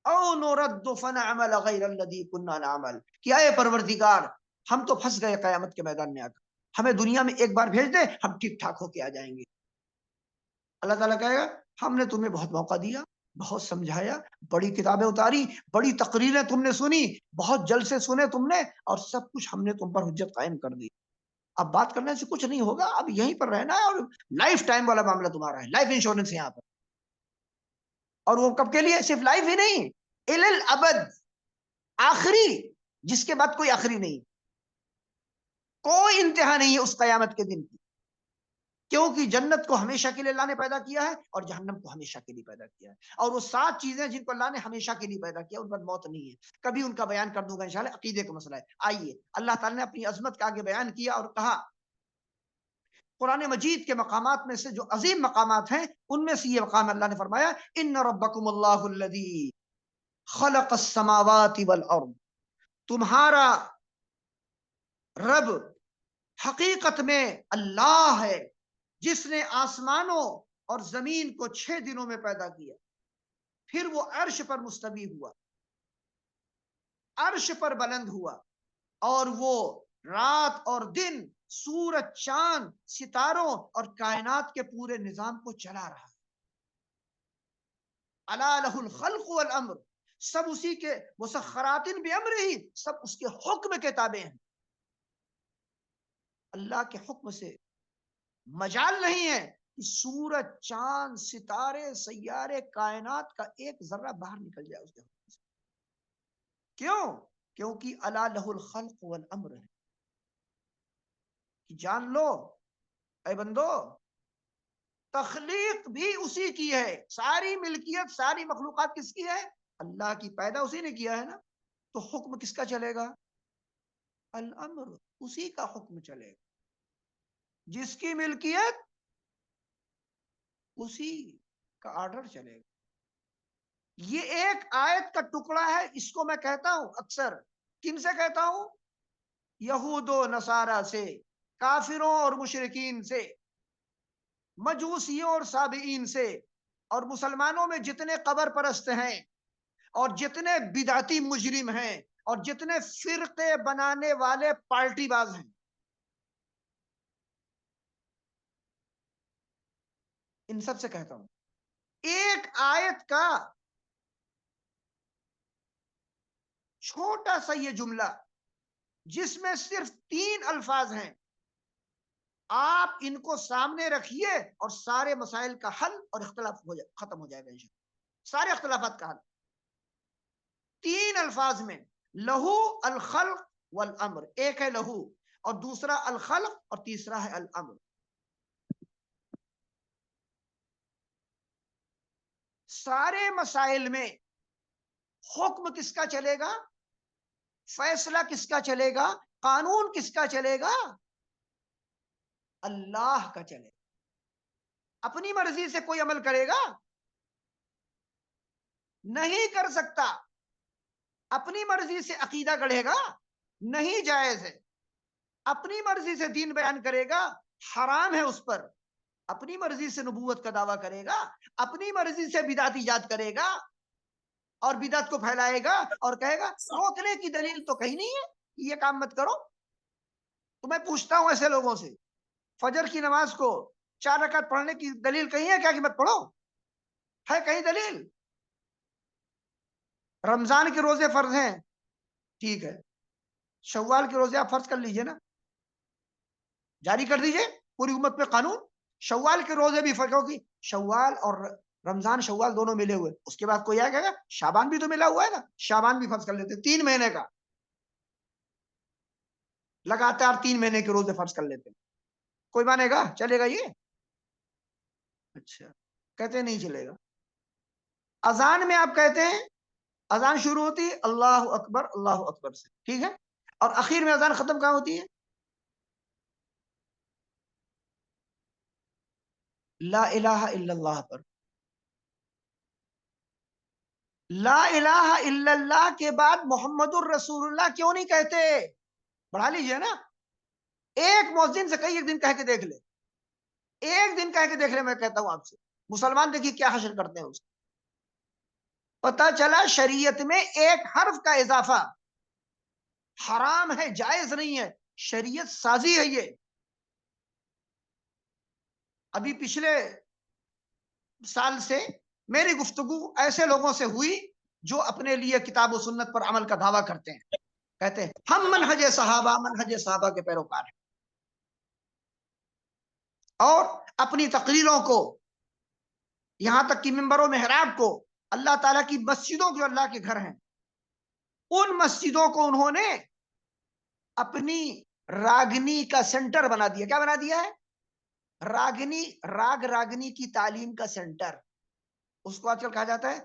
Speaker 1: او نرد فنعمل غیر الذی کنا نعمل، کہ اے پروردگار ہم تو پھنس گئے قیامت کے میدان میں آ کر، ہمیں دنیا میں ایک بار بھیج دے، ہم ٹھیک ٹھاک ہو کے آ جائیں گے۔ اللہ تعالیٰ کہے گا ہم نے تمہیں بہت موقع دیا، بہت سمجھایا، بڑی کتابیں اتاری، بڑی تقریریں تم نے سنی، بہت جلسے سنے تم نے، اور سب کچھ ہم نے تم پر حجت قائم کر دی۔ اب بات کرنے سے کچھ نہیں ہوگا، اب یہیں پر رہنا ہے، اور لائف ٹائم والا معاملہ تمہارا ہے، لائف انشورنس یہاں پر، اور وہ کب کے لیے؟ صرف لائف ہی نہیں، الی الابد، آخری، جس کے بعد کوئی آخری نہیں، کوئی انتہا نہیں ہے اس قیامت کے دن کی۔
Speaker 3: کیونکہ جنت کو ہمیشہ کے لیے اللہ نے پیدا کیا ہے اور جہنم کو ہمیشہ کے لیے پیدا کیا ہے، اور وہ 7 چیزیں جن کو اللہ نے ہمیشہ کے لیے پیدا کیا ان پر موت نہیں ہے، کبھی ان کا بیان کر دوں گا انشاءاللہ، عقیدے کا مسئلہ ہے۔ آئیے اللہ تعالیٰ نے اپنی عظمت کا آگے بیان کیا اور کہا، قرآن مجید کے مقامات میں سے جو عظیم مقامات ہیں ان میں سے یہ مقام اللہ نے فرمایا، ان ربکم اللہ الذی خلق السماوات والارض، تمہارا رب حقیقت میں اللہ ہے جس نے آسمانوں اور زمین کو 6 دنوں میں پیدا کیا، پھر وہ عرش پر مستوی ہوا، عرش پر بلند ہوا، اور وہ رات اور دن، سورج، چاند، ستاروں اور کائنات کے پورے نظام کو چلا رہا ہے۔ الا لہ الخلق والامر، سب اسی کے، مسخرات بامرہ، سب اس کے حکم کے تابع ہیں۔ اللہ کے حکم سے مجال نہیں ہے کہ سورج، چاند، ستارے، سیارے، کائنات کا ایک ذرہ باہر نکل جائے اس کے حکم سے۔ کیوں؟ کیونکہ الا لہ الخلق والامر ہے، کہ جان لو اے بندو، تخلیق بھی اسی کی ہے، ساری ملکیت، ساری مخلوقات کس کی ہے؟ اللہ کی، پیدا اسی نے کیا ہے نا، تو حکم کس کا چلے گا؟ الامر، اسی کا حکم چلے گا، جس کی ملکیت اسی کا آرڈر چلے گا۔ یہ ایک آیت کا ٹکڑا ہے، اس کو میں کہتا ہوں اکثر، کن سے کہتا ہوں؟ یہود و نصارہ سے، کافروں اور مشرکین سے، مجوسیوں اور سابئین سے، اور مسلمانوں میں جتنے قبر پرست ہیں اور جتنے بدعتی مجرم ہیں اور جتنے فرقے بنانے والے پارٹی باز ہیں، ان سب سے کہتا ہوں، ایک آیت کا چھوٹا سا یہ جملہ جس میں صرف 3 الفاظ ہیں، آپ ان کو سامنے رکھیے اور سارے مسائل کا حل اور اختلاف ختم ہو جائے گا انشاءاللہ، سارے اختلافات کا حل۔ 3 الفاظ میں، لہو الخلق والامر، ایک ہے لہو اور دوسرا الخلق اور تیسرا ہے الامر۔ سارے مسائل میں حکم کس کا چلے گا؟ فیصلہ کس کا چلے گا؟ قانون کس کا چلے گا؟ اللہ کا چلے گا۔ اپنی مرضی سے کوئی عمل کرے گا؟ نہیں کر سکتا۔ اپنی مرضی سے عقیدہ گڑھے گا؟ نہیں جائز ہے۔ اپنی مرضی سے دین بیان کرے گا؟ حرام ہے اس پر۔ اپنی مرضی سے نبوت کا دعویٰ کرے گا؟ اپنی مرضی سے بدعت ایجاد کرے گا اور بدعت کو پھیلائے گا اور کہے گا روکنے کی دلیل تو کہیں نہیں ہے، یہ کام مت کرو۔ تو میں پوچھتا ہوں ایسے لوگوں سے، فجر کی نماز کو 4 رکعت پڑھنے کی دلیل کہیں ہے کیا کہ مت پڑھو؟ ہے کہیں دلیل؟ رمضان کے روزے فرض ہیں، ٹھیک ہے، شوال کے روزے آپ فرض کر لیجئے نا، جاری کر دیجئے پوری امت پہ قانون، شوال کے روزے بھی فرض، ہوگی شوال اور رمضان، شوال دونوں ملے ہوئے، اس کے بعد کوئی آ گا شعبان بھی تو ملا ہوا ہے نا، شعبان بھی فرض کر لیتے، 3 مہینے کا لگاتار 3 مہینے کے روزے فرض کر لیتے، کوئی مانے گا؟ چلے گا یہ؟ اچھا، کہتے نہیں چلے گا۔ اذان میں آپ کہتے ہیں، اذان شروع ہوتی ہے اللہ اکبر سے، ٹھیک ہے، اور اخیر میں اذان ختم کہاں ہوتی ہے؟ لا الہ الا اللہ پر۔ لا الہ الا اللہ کے بعد محمد الرسول اللہ کیوں نہیں کہتے؟ بڑھا لیجئے نا، ایک مؤذن سے کئی ایک دن کہہ کے دیکھ لے، ایک دن کہہ کے دیکھ لے، میں کہتا ہوں آپ سے، مسلمان دیکھیے کیا حشر کرتے ہیں اس کو۔ پتا چلا شریعت میں ایک حرف کا اضافہ حرام ہے، جائز نہیں ہے، شریعت سازی ہے یہ۔ ابھی پچھلے سال سے میری گفتگو ایسے لوگوں سے ہوئی جو اپنے لیے کتاب و سنت پر عمل کا دعویٰ کرتے ہیں، کہتے ہیں ہم منہج صحابہ کے پیروکار ہیں، اور اپنی تقریروں کو، یہاں تک کہ ممبر و محراب کو، اللہ تعالیٰ کی مسجدوں جو اللہ کے گھر ہیں، ان مسجدوں کو انہوں نے اپنی راگنی کا سینٹر بنا دیا۔ کیا بنا دیا ہے؟ راگ راگنی کی تعلیم کا سینٹر، اس کو آج کل کہا جاتا ہے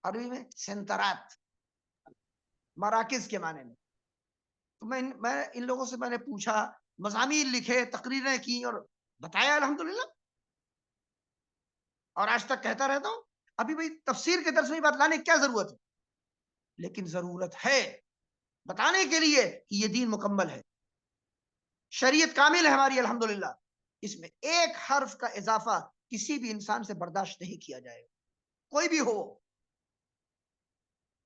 Speaker 3: عربی میں سنترات، مراکز کے معنی میں. تو میں ان لوگوں سے میں نے پوچھا، مضامین لکھے، تقریریں کی اور بتایا الحمدللہ، اور آج تک کہتا رہتا ہوں. ابھی بھائی تفسیر کے درس میں بات لانے کی کیا ضرورت ہے، لیکن ضرورت ہے بتانے کے لیے کہ یہ دین مکمل ہے، شریعت کامل ہے ہماری الحمدللہ. اس میں ایک حرف کا اضافہ کسی بھی انسان سے برداشت نہیں کیا جائے گا، کوئی بھی ہو،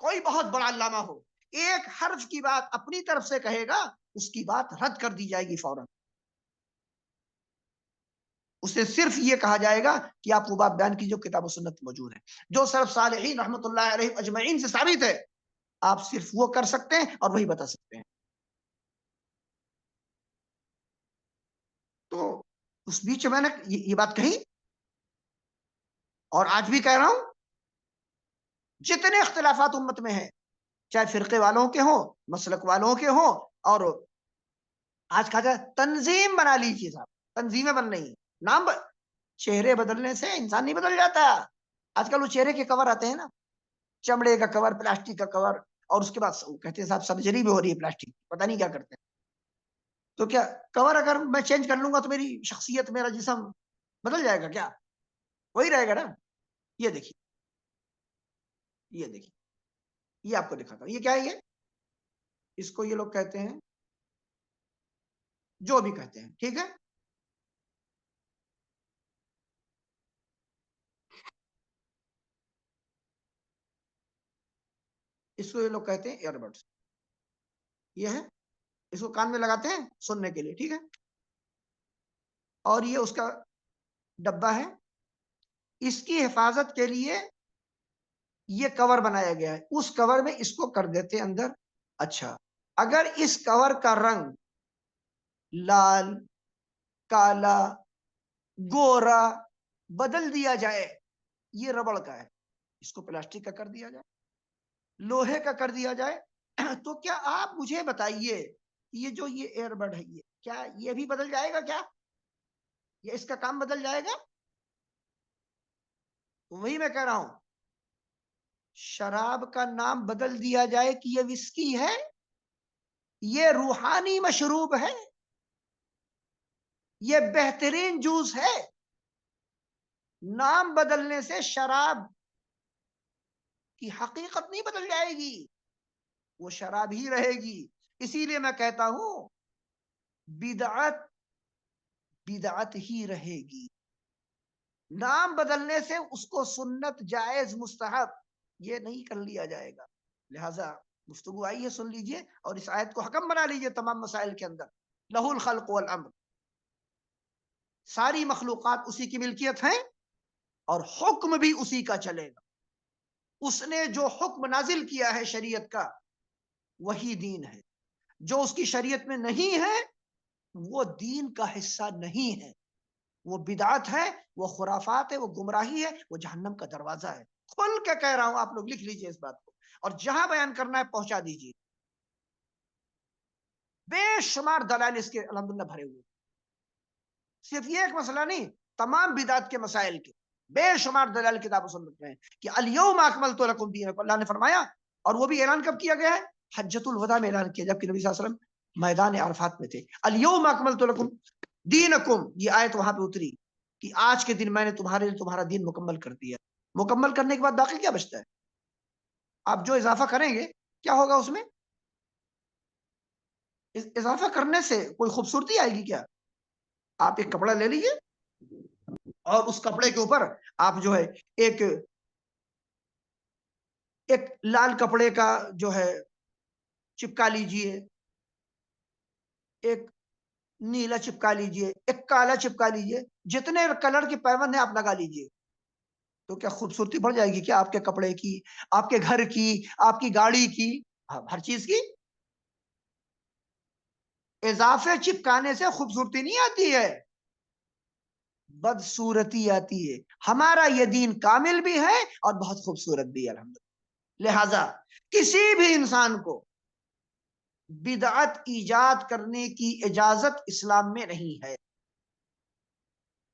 Speaker 3: کوئی بہت بڑا علامہ ہو، ایک حرف کی بات اپنی طرف سے کہے گا، اس کی بات رد کر دی جائے گی فوراً. اسے صرف یہ کہا جائے گا کہ آپ وہ بات بیان کی جو کتاب و سنت موجود ہے، جو سلف صالحین رحمۃ اللہ علیہ اجمعین سے ثابت ہے، آپ صرف وہ کر سکتے ہیں اور وہی بتا سکتے ہیں. تو اس بیچ میں نے یہ بات کہی، اور آج بھی کہہ رہا ہوں، جتنے اختلافات امت میں ہیں، چاہے فرقے والوں کے ہوں، مسلک والوں کے ہوں، اور آج کہا جائے تنظیم بنا لیجیے صاحب، تنظیمیں بن رہی ہیں، چہرے بدلنے سے انسان نہیں بدل جاتا. آج کل وہ چہرے کے کور آتے ہیں نا، چمڑے کا کور، پلاسٹک کا کور، اور اس کے بعد کہتے ہیں صاحب سرجری بھی ہو رہی ہے پلاسٹک، پتہ نہیں کیا کرتے ہیں. تو کیا کور اگر میں چینج کر لوں گا تو میری شخصیت، میرا جسم بدل جائے گا کیا؟ وہی رہے گا نا. یہ دیکھیے، یہ آپ کو دکھاتا ہوں، یہ کیا ہے؟ یہ اس کو یہ لوگ کہتے ہیں، جو بھی کہتے ہیں، ٹھیک ہے. اس کو یہ لوگ کہتے ہیں ایئر بڈس. یہ ہے، اس کو کان میں لگاتے ہیں سننے کے لیے، ٹھیک ہے. اور یہ اس کا ڈبہ ہے، اس کی حفاظت کے لیے یہ کور بنایا گیا ہے. اس کور میں اس کو کر دیتے اندر. اچھا، اگر اس کور کا رنگ لال، کالا، گورا بدل دیا جائے، یہ ربڑ کا ہے، اس کو پلاسٹک کا کر دیا جائے، لوہے کا کر دیا جائے، تو کیا آپ مجھے بتائیے، یہ جو یہ ایئر بڈ ہے، یہ کیا یہ بھی بدل جائے گا کیا؟ یہ اس کا کام بدل جائے گا؟ وہی میں کہہ رہا ہوں، شراب کا نام بدل دیا جائے کہ یہ وسکی ہے، یہ روحانی مشروب ہے، یہ بہترین جوس ہے، نام بدلنے سے شراب کی حقیقت نہیں بدل جائے گی، وہ شراب ہی رہے گی. اسی لیے میں کہتا ہوں بدعت بدعت ہی رہے گی. نام بدلنے سے اس کو سنت، جائز، مستحب یہ نہیں کر لیا جائے گا. لہذا گفتگو آئی ہے، سن لیجئے، اور اس آیت کو حکم بنا لیجئے تمام مسائل کے اندر. لہ الخلق والامر، ساری مخلوقات اسی کی ملکیت ہیں، اور حکم بھی اسی کا چلے گا. اس نے جو حکم نازل کیا ہے شریعت کا، وہی دین ہے. جو اس کی شریعت میں نہیں ہے، وہ دین کا حصہ نہیں ہے، وہ بدعت ہے، وہ خرافات ہے، وہ گمراہی ہے، وہ جہنم کا دروازہ ہے. کھل کے کہہ رہا ہوں، آپ لوگ لکھ لیجئے اس بات کو، اور جہاں بیان کرنا ہے پہنچا دیجئے. بے شمار دلائل اس کے الحمدللہ بھرے ہوئے، صرف یہ ایک مسئلہ نہیں، تمام بدعت کے مسائل کے بے شمار دلائل کتاب و سنت میں ہیں کہ الیوم اکملت لکم دینکم، اللہ نے فرمایا. اور وہ بھی اعلان کب کیا گیا ہے؟ حجۃ الوداع میں اعلان کیا، جبکہ نبی صلی اللہ علیہ وسلم میدان عرفات میں تھے. الیوم اکملت لکم دینکم، یہ آیت وہاں پہ اتری کہ آج کے دن میں نے تمہارے لیے تمہارا دین مکمل کر دیا. مکمل کرنے کے بعد باقی کیا بچتا ہے؟ آپ جو اضافہ کریں گے کیا ہوگا اس میں؟ اضافہ کرنے سے کوئی خوبصورتی آئے گی کیا؟ آپ ایک کپڑا لے لیجئے، اور اس کپڑے کے اوپر آپ جو ہے ایک لال کپڑے کا جو ہے چپکا لیجئے، ایک نیلا چپکا لیجئے، ایک کالا چپکا لیجئے، جتنے کلر کے پیوند ہیں آپ لگا لیجئے. تو کیا خوبصورتی بڑھ جائے گی کیا آپ کے کپڑے کی، آپ کے گھر کی، آپ کی گاڑی کی، ہر چیز کی؟ اضافے چپکانے سے خوبصورتی نہیں آتی ہے، بدصورتی آتی ہے. ہمارا یہ دین کامل بھی ہے اور بہت خوبصورت بھی ہے الحمدللہ. لہذا کسی بھی انسان کو بدعت ایجاد کرنے کی اجازت اسلام میں نہیں ہے.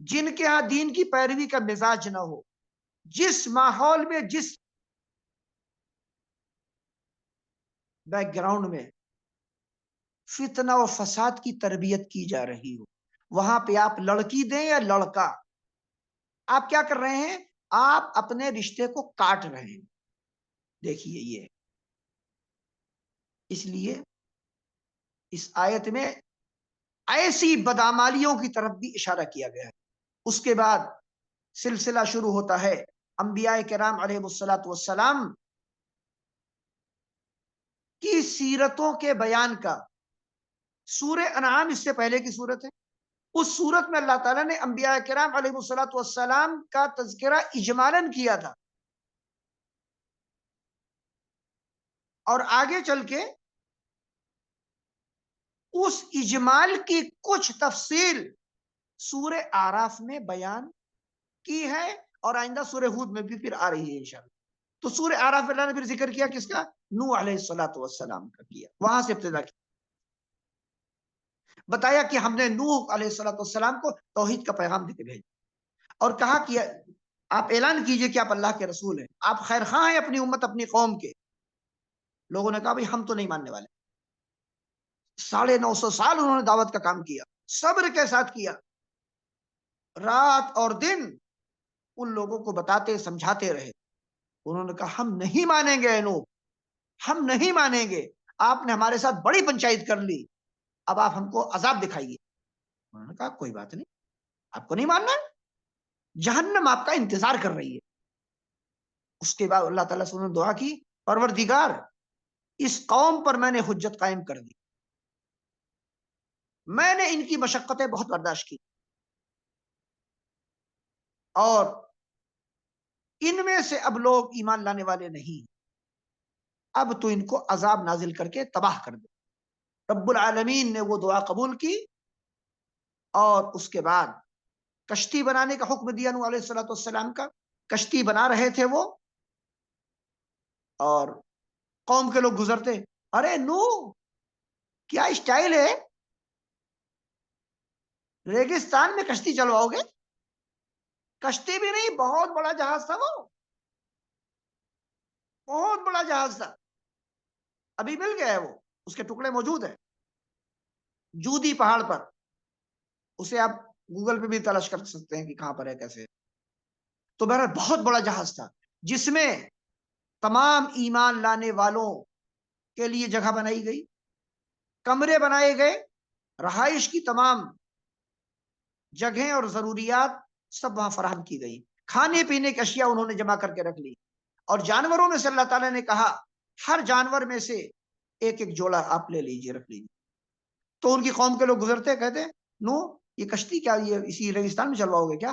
Speaker 3: جن کے ہاں دین کی پیروی کا مزاج نہ ہو، جس ماحول میں، جس بیک گراؤنڈ میں فتنہ و فساد کی تربیت کی جا رہی ہو، وہاں پہ آپ لڑکی دیں یا لڑکا، آپ کیا کر رہے ہیں؟ آپ اپنے رشتے کو کاٹ رہے ہیں۔ دیکھیے یہ اس لیے اس آیت میں ایسی بدعمالیوں کی طرف بھی اشارہ کیا گیا ہے۔ اس کے بعد سلسلہ شروع ہوتا ہے انبیاء کرام علیہ الصلوۃ والسلام کی سیرتوں کے بیان کا۔ سورہ انعام اس سے پہلے کی سورت ہے، اس سورت میں اللہ تعالیٰ نے انبیاء کرام علیہ الصلوۃ والسلام کا تذکرہ اجمالاً کیا تھا، اور آگے چل کے اس اجمال کی کچھ تفصیل سورہ اعراف میں بیان کی ہے، اور آئندہ سورہ ہود میں بھی پھر آ رہی ہے انشاءاللہ۔ تو سورہ اعراف میں اللہ نے پھر ذکر کیا کس کا؟ نوح علیہ الصلوۃ والسلام کا کیا، وہاں سے ابتدا کی، بتایا کہ ہم نے نوح علیہ الصلوۃ والسلام کو توحید کا پیغام دے کے بھیجا، اور کہا کہ آپ اعلان کیجئے کہ آپ اللہ کے رسول ہیں، آپ خیر خواہ ہیں اپنی امت، اپنی قوم کے۔ لوگوں نے کہا بھائی ہم تو نہیں ماننے والے۔ 950 سال انہوں نے دعوت کا کام کیا، صبر کے ساتھ کیا، رات اور دن ان لوگوں کو بتاتے سمجھاتے رہے۔ انہوں نے کہا ہم نہیں مانیں گے اے نوح، ہم نہیں مانیں گے، آپ نے ہمارے ساتھ بڑی پنچایت کر لی، اب آپ ہم کو عذاب دکھائیے۔ انہوں نے کہا کوئی بات نہیں، آپ کو نہیں ماننا ہے، جہنم آپ کا انتظار کر رہی ہے۔ اس کے بعد اللہ تعالیٰ سے انہوں نے دعا کی، پروردگار اس قوم پر میں نے حجت قائم کر دی، میں نے ان کی مشقتیں بہت برداشت کی، اور ان میں سے اب لوگ ایمان لانے والے نہیں، اب تو ان کو عذاب نازل کر کے تباہ کر دے۔ رب العالمین نے وہ دعا قبول کی، اور اس کے بعد کشتی بنانے کا حکم دیا نوح علیہ الصلوۃ والسلام کا۔ کشتی بنا رہے تھے وہ، اور قوم کے لوگ گزرتے، ارے نوح کیا اسٹائل ہے، ریگستان میں کشتی چلواؤ گے؟ کشتی بھی نہیں، بہت بڑا جہاز تھا وہ، بہت بڑا جہاز تھا، ابھی مل گیا ہے وہ، اس کے ٹکڑے موجود ہیں جودی پہاڑ پر، اسے آپ گوگل پہ بھی تلاش کر سکتے ہیں کہ کہاں پر ہے، کیسے۔ تو بہرحال بہت بڑا جہاز تھا، جس میں تمام ایمان لانے والوں کے لیے جگہ بنائی گئی، کمرے بنائے گئے، رہائش کی تمام جگہیں اور ضروریات سب وہاں فراہم کی گئی، کھانے پینے کی اشیاء انہوں نے جمع کر کے رکھ لی، اور جانوروں میں سے اللہ تعالیٰ نے کہا ہر جانور میں سے ایک ایک جوڑا آپ لے لیجئے، رکھ لیجئے۔ تو ان کی قوم کے لوگ گزرتے، کہتے نوح یہ کشتی کیا یہ اسی ریگستان میں چلواؤ گے کیا،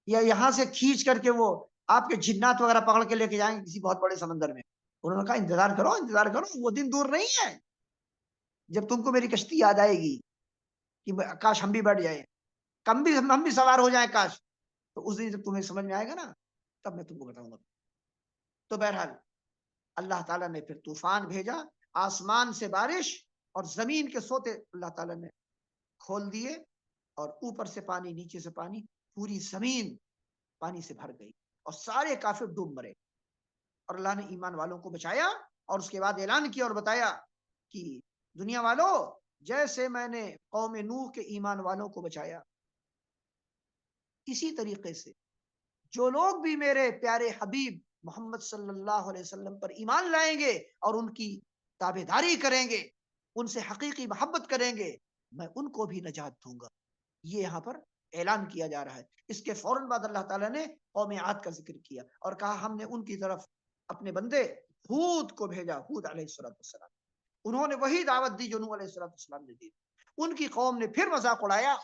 Speaker 3: یا یہاں سے کھینچ کر کے وہ آپ کے جنات وغیرہ پکڑ کے لے کے جائیں گے کسی بہت بڑے سمندر میں؟ انہوں نے کہا انتظار کرو، انتظار کرو، وہ دن دور نہیں ہے جب تم کو میری کشتی یاد آئے گی کہ کاش ہم بھی بیٹھ جائیں، ہم بھی سوار ہو جائیں کاش، تو اس دن جب تمہیں سمجھ میں آئے گا نا، تب میں تم کو بتاؤں گا۔ تو بہرحال اللہ تعالیٰ نے پھر طوفان بھیجا، آسمان سے بارش، اور زمین کے سوتے اللہ تعالیٰ نے کھول دیے، اور اوپر سے پانی، نیچے سے پانی، پوری زمین پانی سے بھر گئی، اور سارے کافر ڈوب مرے، اور اللہ نے ایمان والوں کو بچایا، اور اس کے بعد اعلان کیا اور بتایا کہ دنیا والوں، جیسے میں نے قوم نوح کے ایمان والوں کو بچایا، اسی طریقے سے جو لوگ بھی میرے پیارے حبیب محمد صلی اللہ علیہ وسلم پر ایمان لائیں گے اور ان کی تابعداری کریں گے، ان سے حقیقی محبت کریں گے، میں ان کو بھی نجات دوں گا۔ یہ یہاں پر اعلان کیا جا رہا ہے۔ اس کے فوراً بعد اللہ تعالیٰ نے قوم عاد کا ذکر کیا، اور کہا ہم نے ان کی طرف اپنے بندے ہود کو بھیجا، ہود علیہ السلام، انہوں نے وہی دعوت دی جو نوح علیہ السلام نے دی۔ ان کی قوم نے پھر مذاق اڑایا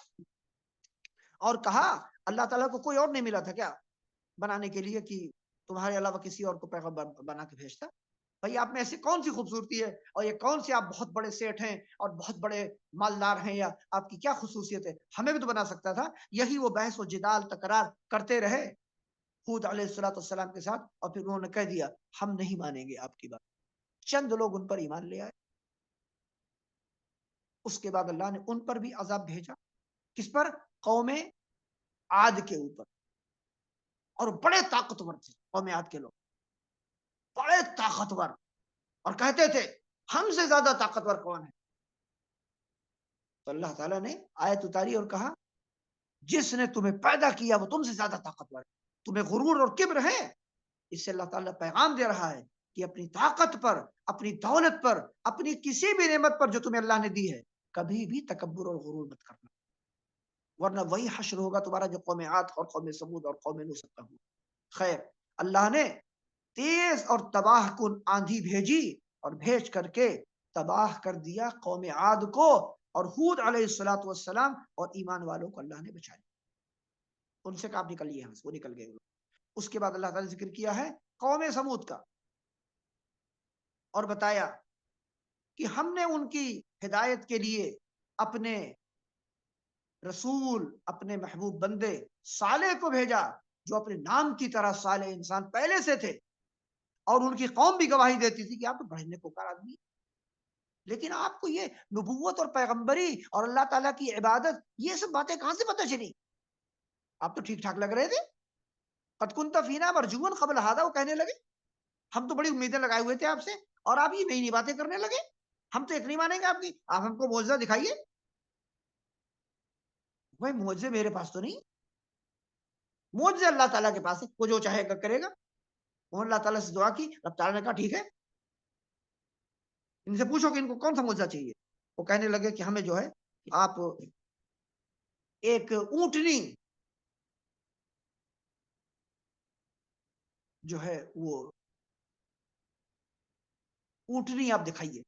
Speaker 3: اور کہا اللہ تعالیٰ کو کوئی اور نہیں ملا تھا کیا بنانے کے لیے کہ تمہارے علاوہ کسی اور کو پیغمبر بنا کے بھیجتا؟ بھائی آپ میں ایسی کون سی خوبصورتی ہے، اور یہ کون سے آپ بہت بڑے سیٹ ہیں اور بہت بڑے مالدار ہیں، یا آپ کی کیا خصوصیت ہے، ہمیں بھی تو بنا سکتا تھا۔ یہی وہ بحث و جدال تکرار کرتے رہے ہود علیہ السلام کے ساتھ، اور پھر انہوں نے کہہ دیا ہم نہیں مانیں گے آپ کی بات۔ چند لوگ ان پر ایمان لے آئے، اس کے بعد اللہ نے ان پر بھی عذاب بھیجا، کس پر؟ قوم عاد کے اوپر، اور بڑے طاقتور تھے قوم عاد کے لوگ، بڑے طاقتور، اور کہتے تھے ہم سے زیادہ طاقتور کون ہے؟ تو اللہ تعالیٰ نے آیت اتاری اور کہا جس نے تمہیں پیدا کیا وہ تم سے زیادہ طاقتور ہے، تمہیں غرور اور کبر ہے۔ اس سے اللہ تعالیٰ پیغام دے رہا ہے کہ اپنی طاقت پر، اپنی دولت پر، اپنی کسی بھی نعمت پر جو تمہیں اللہ نے دی ہے، کبھی بھی تکبر اور غرور مت کرنا، ورنہ وہی حشر ہوگا تمہارا جو قوم عاد اور قوم سمود اور قوم نوح کا ہوا۔ خیر، اللہ نے تیز اور تباہ کن آندھی بھیجی، اور بھیج کر کے تباہ کر دیا قوم عاد کو، اور ہود علیہ السلام اور ایمان والوں کو اللہ نے بچا لیا، ان سے کہا آپ نکلیے یہاں سے، وہ نکل گئے۔ اس کے بعد اللہ تعالیٰ نے ذکر کیا ہے قوم سمود کا، اور بتایا کہ ہم نے ان کی ہدایت کے لیے اپنے رسول، اپنے محبوب بندے صالح کو بھیجا، جو اپنے نام کی طرح صالح انسان پہلے سے تھے، اور ان کی قوم بھی گواہی دیتی تھی کہ آپ تو بڑے نیکوکار آدمی، لیکن آپ کو یہ نبوت اور پیغمبری اور اللہ تعالیٰ کی عبادت، یہ سب باتیں کہاں سے پتہ چلی؟ آپ تو ٹھیک ٹھاک لگ رہے تھے، قد کنت فینا مرجوا قبل ھذا، وہ کہنے لگے ہم تو بڑی امیدیں لگائے ہوئے تھے آپ سے، اور آپ یہ نئی نئی باتیں کرنے لگے، ہم تو ایک نہیں مانیں گے آپ کی، آپ ہم کو معجزہ دکھائیے۔ بھائی معجزے میرے پاس تو نہیں، معجزے اللہ تعالیٰ کے پاس ہے، وہ جو چاہے گا کرے گا۔ انہوں نے اللہ تعالیٰ سے دعا کی، رب تعالیٰ نے کہا ٹھیک ہے، ان سے پوچھو کہ ان کو کون سا معجزہ چاہیے۔ وہ کہنے لگے کہ ہمیں جو ہے آپ ایک اونٹنی جو ہے وہ اونٹنی آپ دکھائیے،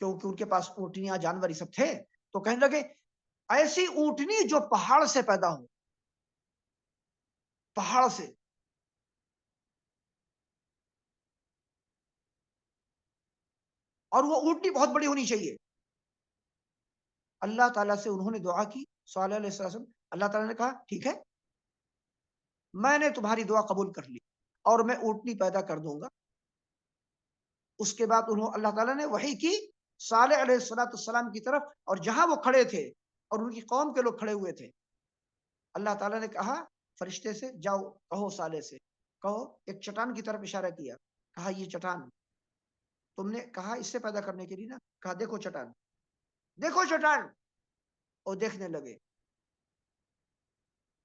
Speaker 3: کیونکہ ان کے پاس اونٹنیاں جانور یہ سب تھے، تو کہنے لگے ایسی اونٹنی جو پہاڑ سے پیدا ہو، پہاڑ سے، اور وہ اونٹنی بہت بڑی ہونی چاہیے۔ اللہ تعالیٰ سے انہوں نے دعا کی، صالح علیہ السلام، اللہ تعالیٰ نے کہا ٹھیک ہے، میں نے تمہاری دعا قبول کر لی، اور میں اونٹنی پیدا کر دوں گا۔ اس کے بعد اللہ تعالیٰ نے وحی کی صالح علیہ السلام کی طرف، اور جہاں وہ کھڑے تھے اور ان کی قوم کے لوگ کھڑے ہوئے تھے، اللہ تعالیٰ نے کہا فرشتے سے جاؤ کہو صالح سے، کہو، ایک چٹان کی طرف اشارہ کیا، کہا یہ چٹان تم نے کہا اس سے پیدا کرنے کے لیے نا، کہا دیکھو چٹان، دیکھو چٹان، اور دیکھنے لگے،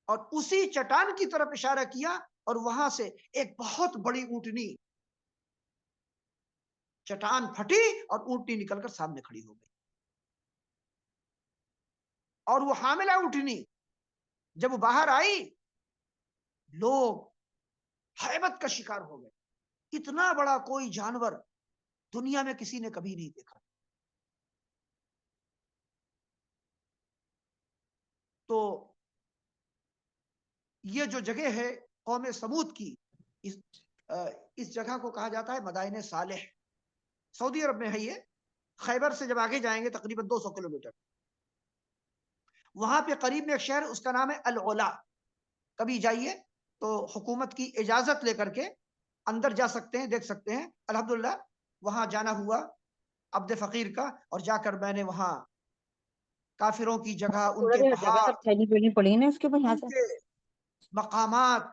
Speaker 3: اور اسی چٹان کی طرف اشارہ کیا، اور وہاں سے ایک بہت بڑی اونٹنی، چٹان پھٹی اور اونٹنی نکل کر سامنے کھڑی ہو گئی، اور وہ حاملہ اونٹنی جب وہ باہر آئی، لوگ ہیبت کا شکار ہو گئے، اتنا بڑا کوئی جانور دنیا میں کسی نے کبھی نہیں دیکھا۔ تو یہ جو جگہ ہے قوم سمود کی، اس جگہ کو کہا جاتا ہے مدائن صالح، سعودی عرب میں ہے یہ، خیبر سے جب آگے جائیں گے تقریباً 200 کلومیٹر، وہاں پہ قریب میں ایک شہر، اس کا نام ہے العلا، کبھی جائیے تو حکومت کی اجازت لے کر کے اندر جا سکتے ہیں، دیکھ سکتے ہیں۔ الحمدللہ وہاں جانا ہوا عبد فقیر کا، اور جا کر میں نے وہاں کافروں کی جگہ، ان کے پہاڑ، ان کے مقامات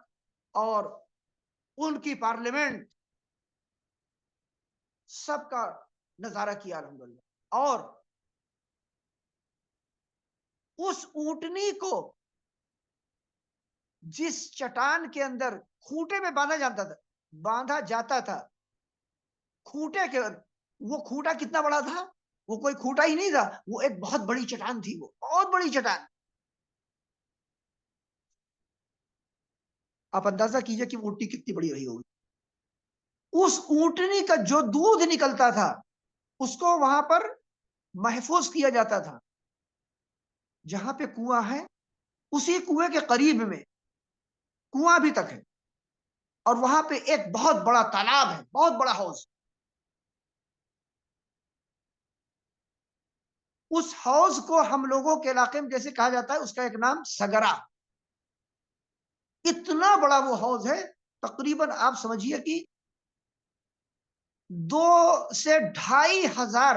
Speaker 3: اور ان کی پارلیمنٹ، سب کا نظارہ کیا الحمدللہ۔ اور اس اونٹنی کو جس چٹان کے اندر کھوٹے میں باندھا جاتا تھا، کھوٹے کے، وہ کھوٹا کتنا بڑا تھا؟ وہ کوئی کھوٹا ہی نہیں تھا، وہ ایک بہت بڑی چٹان تھی، وہ بہت بڑی چٹان۔ آپ اندازہ کیجئے کہ اونٹنی کتنی بڑی رہی ہوگی۔ اس اونٹنی کا جو دودھ نکلتا تھا، اس کو وہاں پر محفوظ کیا جاتا تھا۔ جہاں پہ کنواں ہے، اسی کنویں کے قریب میں کنواں بھی تک ہے، اور وہاں پہ ایک بہت بڑا تالاب ہے، بہت بڑا حوض۔ اس حوض کو ہم لوگوں کے علاقے میں جیسے کہا جاتا ہے، اس کا ایک نام سگرا، اتنا بڑا وہ حوض ہے، تقریباً آپ سمجھیے کہ 2 سے 2,500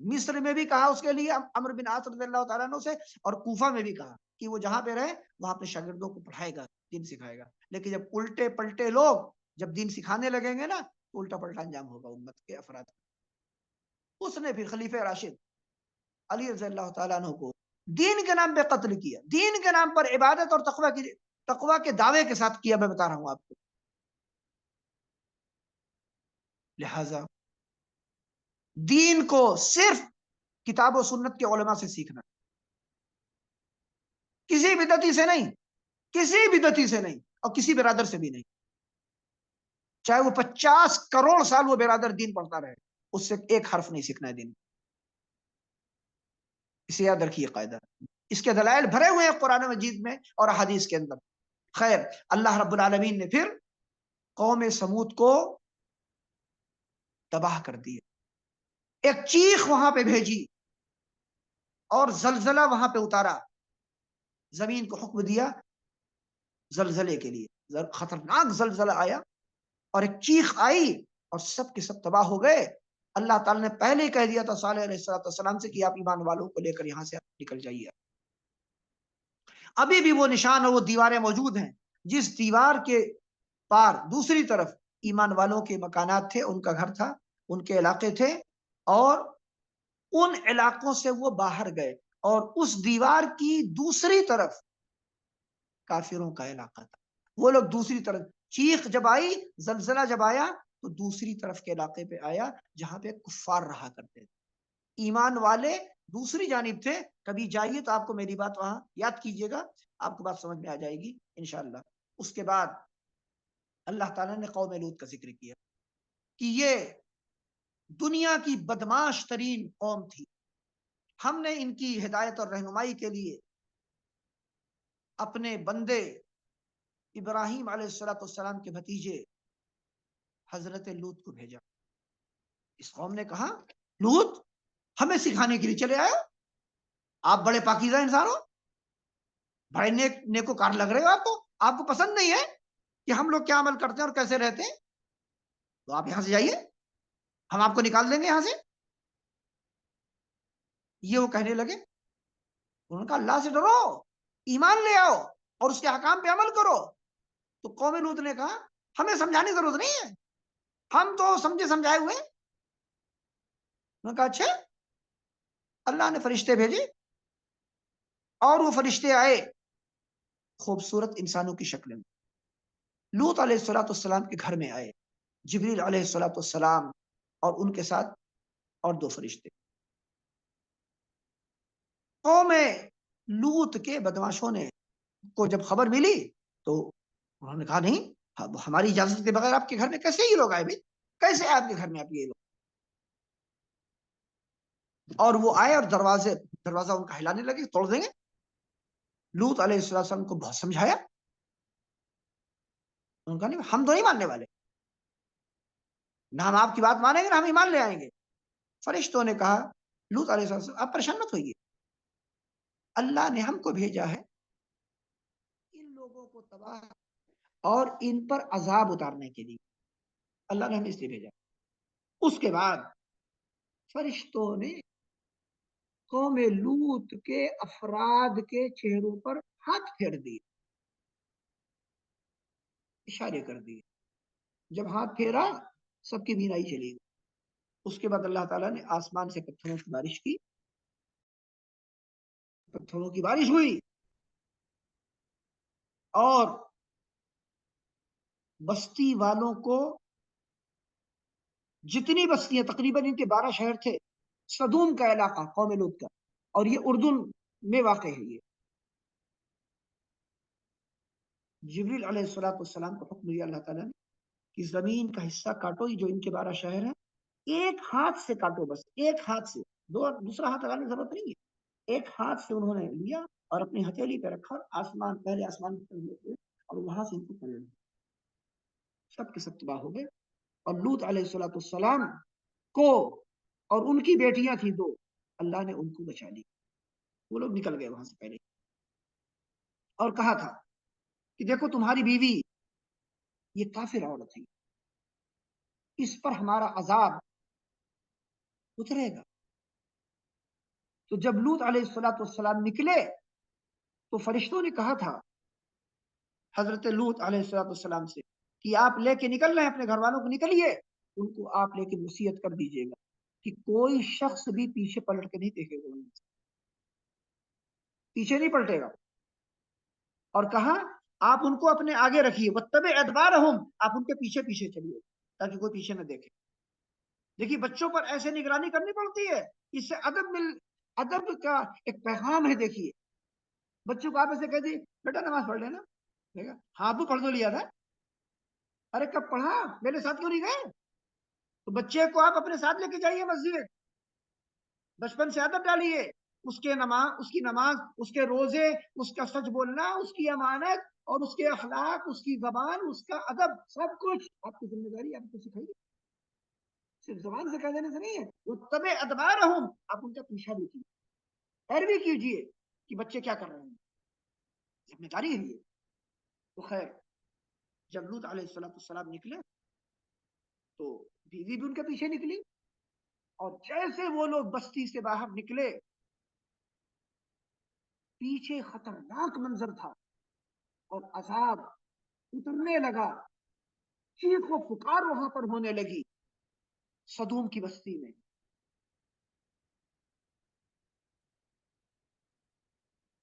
Speaker 3: مصر میں بھی کہا اس کے لیے عمرو بن عاص رضی اللہ تعالیٰ عنہ سے، اور کوفہ میں بھی کہا کہ وہ جہاں پہ رہے وہاں اپنے شاگردوں کو پڑھائے گا، دین سکھائے گا. لیکن جب الٹے پلٹے لوگ جب دین سکھانے لگیں گے نا تو الٹا پلٹا انجام ہوگا امت کے افراد کا. اس نے پھر خلیفہ راشد علی رضی اللہ تعالیٰ عنہ کو دین کے نام پہ قتل کیا، دین کے نام پر عبادت اور تقوی کے دعوے کے ساتھ کیا. میں بتا رہا ہوں آپ کو. لہذا دین کو صرف کتاب و سنت کے علماء سے سیکھنا، کسی بدعتی سے نہیں، کسی بدعتی سے نہیں، اور کسی برادر سے بھی نہیں. چاہے وہ 50 کروڑ سال وہ برادر دین پڑھتا رہے، اس سے ایک حرف نہیں سیکھنا ہے دین. اسے یاد رکھیے قاعدہ. اس کے دلائل بھرے ہوئے ہیں قرآن مجید میں اور احادیث کے اندر. خیر، اللہ رب العالمین نے پھر قوم سمود کو تباہ کر دیا. ایک چیخ وہاں پہ بھیجی اور زلزلہ وہاں پہ اتارا. زمین کو حکم دیا زلزلے کے لیے. خطرناک زلزلہ آیا اور ایک چیخ آئی اور سب کے سب تباہ ہو گئے. اللہ تعالیٰ نے پہلے ہی کہہ دیا تھا صالح علیہ السلام سے کہ آپ ایمان والوں کو لے کر یہاں سے نکل جائیے. ابھی بھی وہ نشان اور وہ دیواریں موجود ہیں. جس دیوار کے پار دوسری طرف ایمان والوں کے مکانات تھے، ان کا گھر تھا، ان کے علاقے تھے، اور ان علاقوں سے وہ باہر گئے، اور اس دیوار کی دوسری طرف کافروں کا علاقہ تھا. وہ لوگ دوسری طرف، چیخ جب آئی، زلزلہ جب آیا تو دوسری طرف کے علاقے پہ آیا جہاں پہ کفار رہا کرتے تھے. ایمان والے دوسری جانب تھے. کبھی جائیے تو آپ کو میری بات وہاں یاد کیجئے گا، آپ کو بات سمجھ میں آ جائے گی انشاءاللہ. اس کے بعد اللہ تعالیٰ نے قوم لوط کا ذکر کیا کہ یہ دنیا کی بدماش ترین قوم تھی. ہم نے ان کی ہدایت اور رہنمائی کے لیے اپنے بندے ابراہیم علیہ السلام کے بھتیجے حضرت لوط کو بھیجا. اس قوم نے کہا لوط ہمیں سکھانے کے لیے چلے آئے ہو، آپ بڑے پاکیزہ انسان ہو، بڑے نیکوکار لگ رہے ہو، آپ کو پسند نہیں ہے کہ ہم لوگ کیا عمل کرتے ہیں اور کیسے رہتے ہیں، تو آپ یہاں سے جائیے، ہم آپ کو نکال دیں گے یہاں سے. یہ وہ کہنے لگے. انہوں نے کہا اللہ سے ڈرو، ایمان لے آؤ اور اس کے حکام پہ عمل کرو. تو قوم لوط نے کہا ہمیں سمجھانے کی ضرورت نہیں ہے، ہم تو سمجھے سمجھائے ہوئے. انہوں نے کہا اچھا. اللہ نے فرشتے بھیجے اور وہ فرشتے آئے خوبصورت انسانوں کی شکل میں. لوط علیہ السلام کے گھر میں آئے جبریل علیہ السلام اور ان کے ساتھ اور 2 فرشتے. قوم لوط کے بدماشوں نے کو جب خبر ملی تو انہوں نے کہا نہیں، ہماری اجازت کے بغیر آپ کے گھر میں کیسے یہ لوگ آئے بھائی، کیسے آپ کے گھر میں آپ یہ لوگ. اور وہ آئے اور دروازہ ان کا ہلانے لگے، توڑ دیں گے. لوط علیہ السلام کو بہت سمجھایا. ان کا نہیں، ہم تو نہیں ماننے والے، نہ ہم آپ کی بات مانیں گے نہ ہم ایمان لے آئیں گے. فرشتوں نے کہا لوط علیہ السلام آپ پریشان مت ہوئیے، اللہ نے ہم کو بھیجا ہے ان لوگوں کو تباہ اور ان پر عذاب اتارنے کے لیے. اللہ نے ہمیں اس لیے بھیجا. اس کے بعد فرشتوں نے قوم لوط کے افراد کے چہروں پر ہاتھ پھیر دیے، اشارے کر دیے. جب ہاتھ پھیرا سب کی بینائی چلی گئی. اس کے بعد اللہ تعالیٰ نے آسمان سے پتھروں کی بارش کی، پتھروں کی بارش ہوئی اور بستی والوں کو، جتنی بستیاں، تقریباً ان کے 12 شہر تھے، صدوم کا علاقہ قوم لوط کا، اور یہ اردن میں واقع ہے. یہ جبریل علیہ السلام کو حکم دیا اللہ تعالیٰ نے کہ زمین کا حصہ کاٹو، جو ان کے 12 شہر ہیں، ایک ہاتھ سے کاٹو، بس ایک ہاتھ سے، دوسرا ہاتھ لگانے کی ضرورت نہیں ہے. ایک ہاتھ سے انہوں نے لیا اور اپنی ہتھیلی پہ رکھا، پہلے آسمان اور وہاں سے ان کو پکڑ لیا. سب کے سب تباہ ہو گئے. اور لوط علیہ السلام کو اور ان کی بیٹیاں تھیں 2، اللہ نے ان کو بچا لی. وہ لوگ نکل گئے وہاں سے پہلے، اور کہا تھا کہ دیکھو تمہاری بیوی یہ کافر عورت ہے، اس پر ہمارا عذاب اترے گا. تو جب لوط علیہ السلام نکلے تو فرشتوں نے کہا تھا حضرت لوط علیہ السلام سے کہ آپ لے کے نکل رہے ہیں اپنے گھر والوں کو، نکلیے، ان کو آپ لے کے وصیت کر دیجیے گا کہ کوئی شخص بھی پیچھے پلٹ کے نہیں دیکھے گا، پیچھے نہیں پلٹے گا. اور کہا آپ ان کو اپنے آگے رکھیے، وَاتَّبِعْ أَدْبَارَهُمْ، آپ ان کے پیچھے پیچھے چلیے تاکہ کوئی پیچھے نہ دیکھے. دیکھیے بچوں پر ایسے نگرانی کرنی پڑتی ہے، اس سے ادب کا ایک پیغام ہے. دیکھیے بچوں کو آپ ایسے کہہ دیے بیٹا نماز پڑھ لینا، ہاں ابو پڑھ تو لیا تھا، ارے کب پڑھا، میرے ساتھ کیوں نہیں گئے؟ تو بچے کو آپ اپنے ساتھ لے کے جائیے مسجد، بچپن سے عادت ڈالیے، اس کی نماز، اس کے روزے، اس کا سچ بولنا، اس کی امانت اور اس کے اخلاق، اس کی زبان، اس کا ادب، سب کچھ آپ کی ذمہ داری، آپ کو سکھائیے. صرف زبان سے کہہ دینے سے نہیں ہے. وہ تبے ادبار ہوں، آپ ان کا پیچھا بھی کیجیے، پیروی کیجیے کہ بچے کیا کر رہے ہیں، ذمہ داری ہے یہ. تو خیر جب لوط علیہ السلام نکلے تو بیوی بھی ان کے پیچھے نکلی، اور جیسے وہ لوگ بستی سے باہر نکلے پیچھے خطرناک منظر تھا اور عذاب اترنے لگا، چیخ و پکار وہاں پر ہونے لگی صدوم کی بستی میں.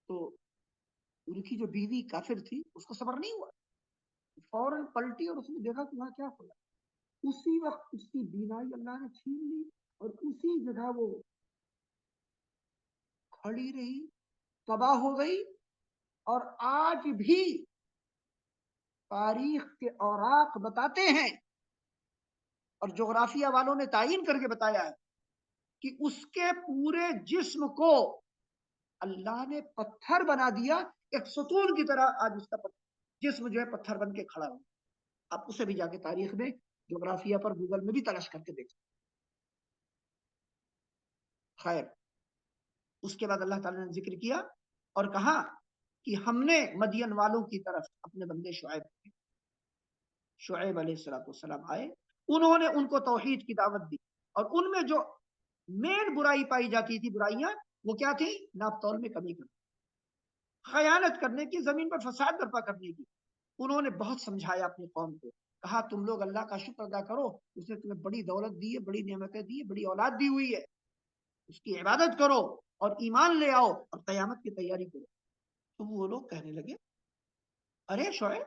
Speaker 3: تو ان کی جو بیوی کافر تھی اس کو صبر نہیں ہوا، فوراً پلٹی اور اس نے دیکھا کہ وہاں کیا ہوا. اسی وقت اس کی بینائی اللہ نے چھین لی اور اسی جگہ وہ کھڑی رہی، تباہ ہو گئی. اور آج بھی تاریخ کے اوراق بتاتے ہیں اور جغرافیہ والوں نے تعین کر کے بتایا ہے کہ اس کے پورے جسم کو اللہ نے پتھر بنا دیا، ایک ستون کی طرح آج اس کا جسم جو ہے پتھر بن کے کھڑا ہو. آپ اسے بھی جا کے تاریخ میں جغرافیہ پر گوگل میں بھی تلاش کر کے دیکھ. خیر اس کے بعد اللہ تعالیٰ نے ذکر کیا اور کہا کہ ہم نے مدین والوں کی طرف اپنے بندے شعیب علیہ السلام آئے، انہوں نے ان کو توحید کی دعوت دی، اور ان میں جو مین برائی پائی جاتی تھی، برائیاں وہ کیا تھی؟ ناپ تول میں کمی کرنا، خیانت کرنے کی، زمین پر فساد برپا کرنے کی. انہوں نے بہت سمجھایا اپنی قوم کو، کہا تم لوگ اللہ کا شکر ادا کرو، اس نے تمہیں بڑی دولت دی ہے، بڑی نعمتیں دی ہے، بڑی اولاد دی ہوئی ہے، اس کی عبادت کرو اور ایمان لے آؤ اور قیامت کی تیاری کرو. تو وہ لوگ کہنے لگے ارے شعیب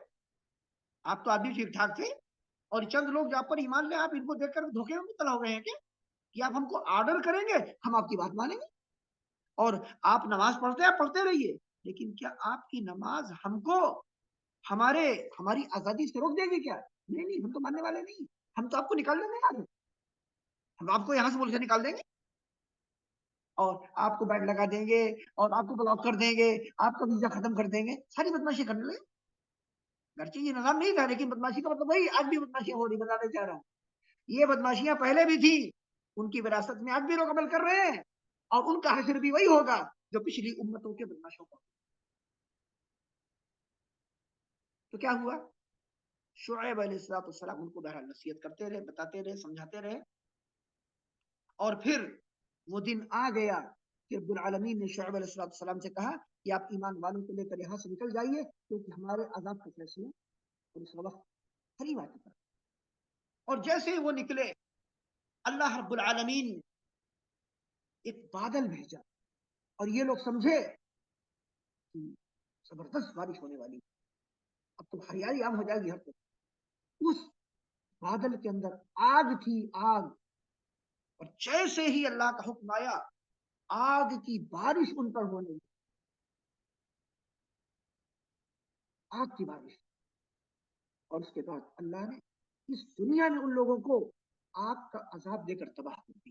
Speaker 3: آپ تو آدمی ٹھیک ٹھاک تھے، اور چند لوگ جو آپ پر ایمان لے، آپ ان کو دیکھ کر دھوکے میں مبتلا ہو گئے ہیں کیا کہ آپ ہم کو آرڈر کریں گے ہم آپ کی بات مانیں گے، اور آپ نماز پڑھتے ہیں پڑھتے رہیے، لیکن کیا آپ کی نماز ہم کو ہماری آزادی سے روک دے گی کیا؟ نہیں ہم تو ماننے والے نہیں، ہم تو آپ کو نکال دیں گے، ہم آپ کو یہاں سے ملک سے نکال دیں گے اور آپ کو بیڈ لگا دیں گے اور آپ کو بلاک کر دیں گے، آپ کا ویزا ختم کر دیں گے، ساری بدماشی کرنے لگے. گرچہ یہ نظام نہیں تھا لیکن بدماشی کا مطلب وہی، آج بھی بدماشیاں ہو رہی، بتانے چاہ رہا ہوں. یہ بدماشیاں پہلے بھی تھی، ان کی وراثت میں آج بھی لوگ عمل کر رہے ہیں، اور ان کا حشر بھی وہی ہوگا جو پچھلی امتوں کے بدماشوں کا. تو کیا ہوا؟ شعیب علیہ السلام ان کو بہرحال نصیحت کرتے رہے، بتاتے رہے، سمجھاتے رہے. اور پھر وہ دن آ گیا کہ رب العالمین نے شعیب علیہ السلام سے کہا کہ آپ ایمان والوں کو لے کر یہاں سے نکل جائیے، کیونکہ ہمارے عذاب کا فیصلہ اور اس وقت قریب آ چکا. اور جیسے ہی وہ نکلے اللہ رب العالمین نے ایک بادل بھیجا اور یہ لوگ سمجھے کہ زبردست بارش ہونے والی، اب تو ہریالی عام ہو جائے گی ہر طرف. اس بادل کے اندر آگ تھی، آگ، اور جیسے ہی اللہ کا حکم آیا آگ کی بارش ان پر ہونے لگی، آگ کی بارش. اور اس کے بعد اللہ نے اس دنیا میں ان لوگوں کو آگ کا عذاب دے کر تباہ کر دی.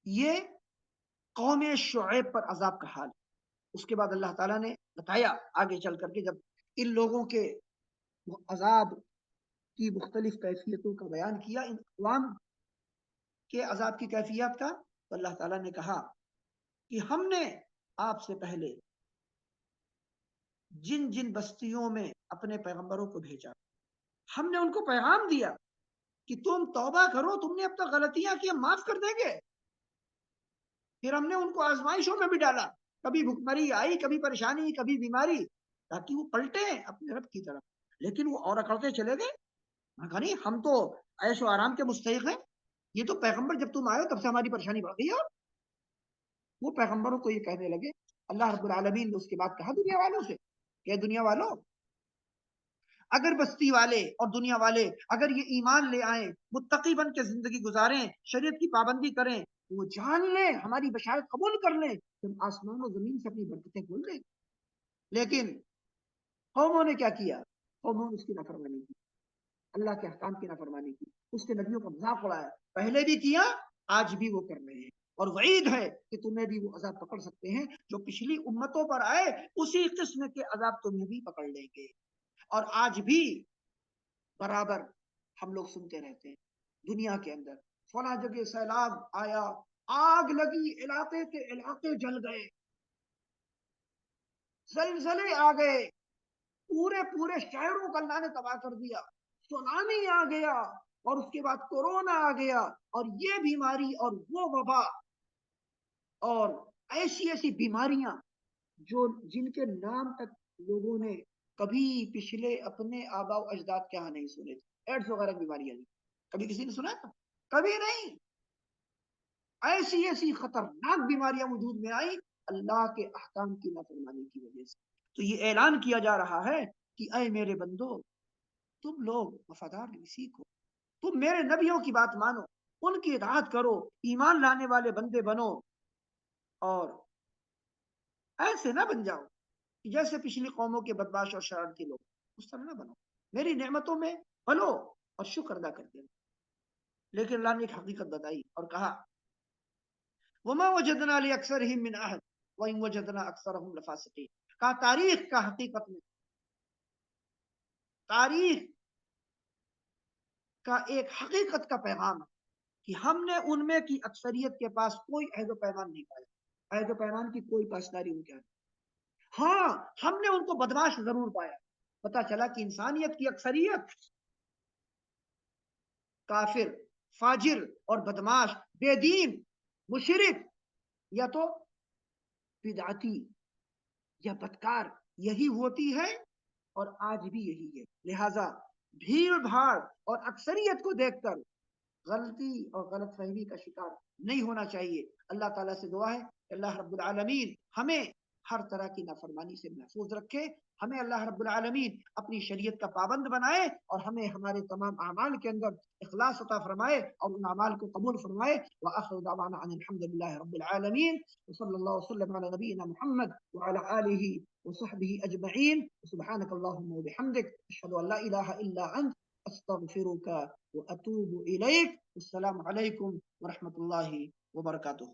Speaker 3: یہ قوم شعیب پر عذاب کا حال. اس کے بعد اللہ تعالیٰ نے بتایا آگے چل کر کے، جب ان لوگوں کے عذاب کی مختلف کیفیتوں کا بیان کیا، ان اقوام کے عذاب کی کیفیت کا، تو اللہ تعالیٰ نے کہا کہ ہم نے آپ سے پہلے جن جن بستیوں میں اپنے پیغمبروں کو بھیجا، ہم نے ان کو پیغام دیا کہ تم توبہ کرو، تم نے اب تک غلطیاں کی، ہم معاف کر دیں گے. پھر ہم نے ان کو آزمائشوں میں بھی ڈالا، کبھی بھکمری آئی، کبھی پریشانی، کبھی بیماری، تاکہ وہ پلٹے اپنے رب کی طرف، لیکن وہ اور اکڑتے چلے گئے. کہا نہیں ہم تو عیش و آرام کے مستحق ہیں، یہ تو پیغمبر جب تم آئے ہو تب سے ہماری پریشانی بڑھ گئی ہے. وہ پیغمبروں کو یہ کہنے لگے. اللہ رب العالمین نے اس کے بعد کہا دنیا والوں سے کہ دنیا والوں، اگر بستی والے اور دنیا والے اگر یہ ایمان لے آئیں، متقی بن کے زندگی گزاریں، شریعت کی پابندی کریں، وہ جان لیں، ہماری بشارت قبول کر لیں، ہم آسمان و زمین سے اپنی برکتیں کھول دیں. لیکن قوموں نے کیا کیا؟ قوموں نے اس کی نافرمانی کی، اللہ کے احکام کی نافرمانی کی، اس کے نبیوں کا مذاق اڑایا. پہلے بھی کیا، آج بھی وہ کر رہے ہیں، اور وعید ہے کہ تمہیں بھی وہ عذاب پکڑ سکتے ہیں جو پچھلی امتوں پر آئے، اسی قسم کے عذاب تمہیں بھی پکڑ لیں گے. اور آج بھی برابر ہم لوگ سنتے رہتے ہیں دنیا کے اندر، فلاں جگہ سیلاب آیا، آگ لگی، علاقے کے علاقے جل گئے، زلزلے آ گئے، پورے پورے شہروں کو اللہ نے تباہ کر دیا، سونامی آ گیا، اور اس کے بعد کورونا آ گیا، اور یہ بیماری اور وہ وبا اور ایسی ایسی بیماریاں جو جن کے نام تک لوگوں نے کبھی پچھلے اپنے آبا و اجداد کے یہاں نہیں سنے تھے. ایڈس وغیرہ بیماریاں نہیں کبھی کسی نے سنا تھا؟ کبھی نہیں. ایسی ایسی خطرناک بیماریاں وجود میں آئی اللہ کے احکام کی نافرمانی کی وجہ سے. تو یہ اعلان کیا جا رہا ہے کہ اے میرے بندو، تم لوگ وفادار سیکھو، تم میرے نبیوں کی بات مانو، ان کی اطاعت کرو، ایمان لانے والے بندے بنو، اور ایسے نہ بن جاؤ جیسے پچھلی قوموں کے بدماش اور شرارتی لوگ، اس طرح نہ بنو، میری نعمتوں میں پلو اور شکر ادا کرتے رہو. لیکن اللہ نے ایک حقیقت بتائی اور کہا وما وجدنا لأکثرهم من عہد وإن وجدنا أکثرهم لفاسقین. کہا تاریخ کا حقیقت میں، تاریخ کا ایک حقیقت کا پیغام ہے کہ ہم نے ان میں کی اکثریت کے پاس کوئی عہد و پیمان نہیں پایا، عہد و پیمان کی کوئی پاسداری ان کے ہاتھ. ہاں ہم نے ان کو بدماش ضرور پایا. پتا چلا کہ انسانیت کی اکثریت کافر، فاجر اور بدماش، بے دین، مشرک، یا تو بدعتی یا بدکار یہی ہوتی ہے، اور آج بھی یہی ہے. لہذا بھیڑ بھاڑ اور اکثریت کو دیکھ کر غلطی اور غلط فہمی کا شکار نہیں ہونا چاہیے. اللہ تعالیٰ سے دعا ہے کہ اللہ رب العالمین ہمیں ہر طرح کی نافرمانی سے محفوظ رکھے، ہمیں اللہ رب العالمین اپنی شریعت کا پابند بنائے، اور ہمیں ہمارے تمام اعمال کے اندر اخلاص عطا فرمائے اور ان اعمال کو قبول فرمائے. وآخر دعوانا ان الحمد للہ رب العالمین، وصلی اللہ وسلم علی نبینا محمد وعلى آلہ وصحبہ اجمعین. سبحانک اللہم وبحمدک، اشہد ان لا الہ الا انت، استغفرک واتوب الیک. السلام علیکم ورحمۃ اللہ وبرکاتہ.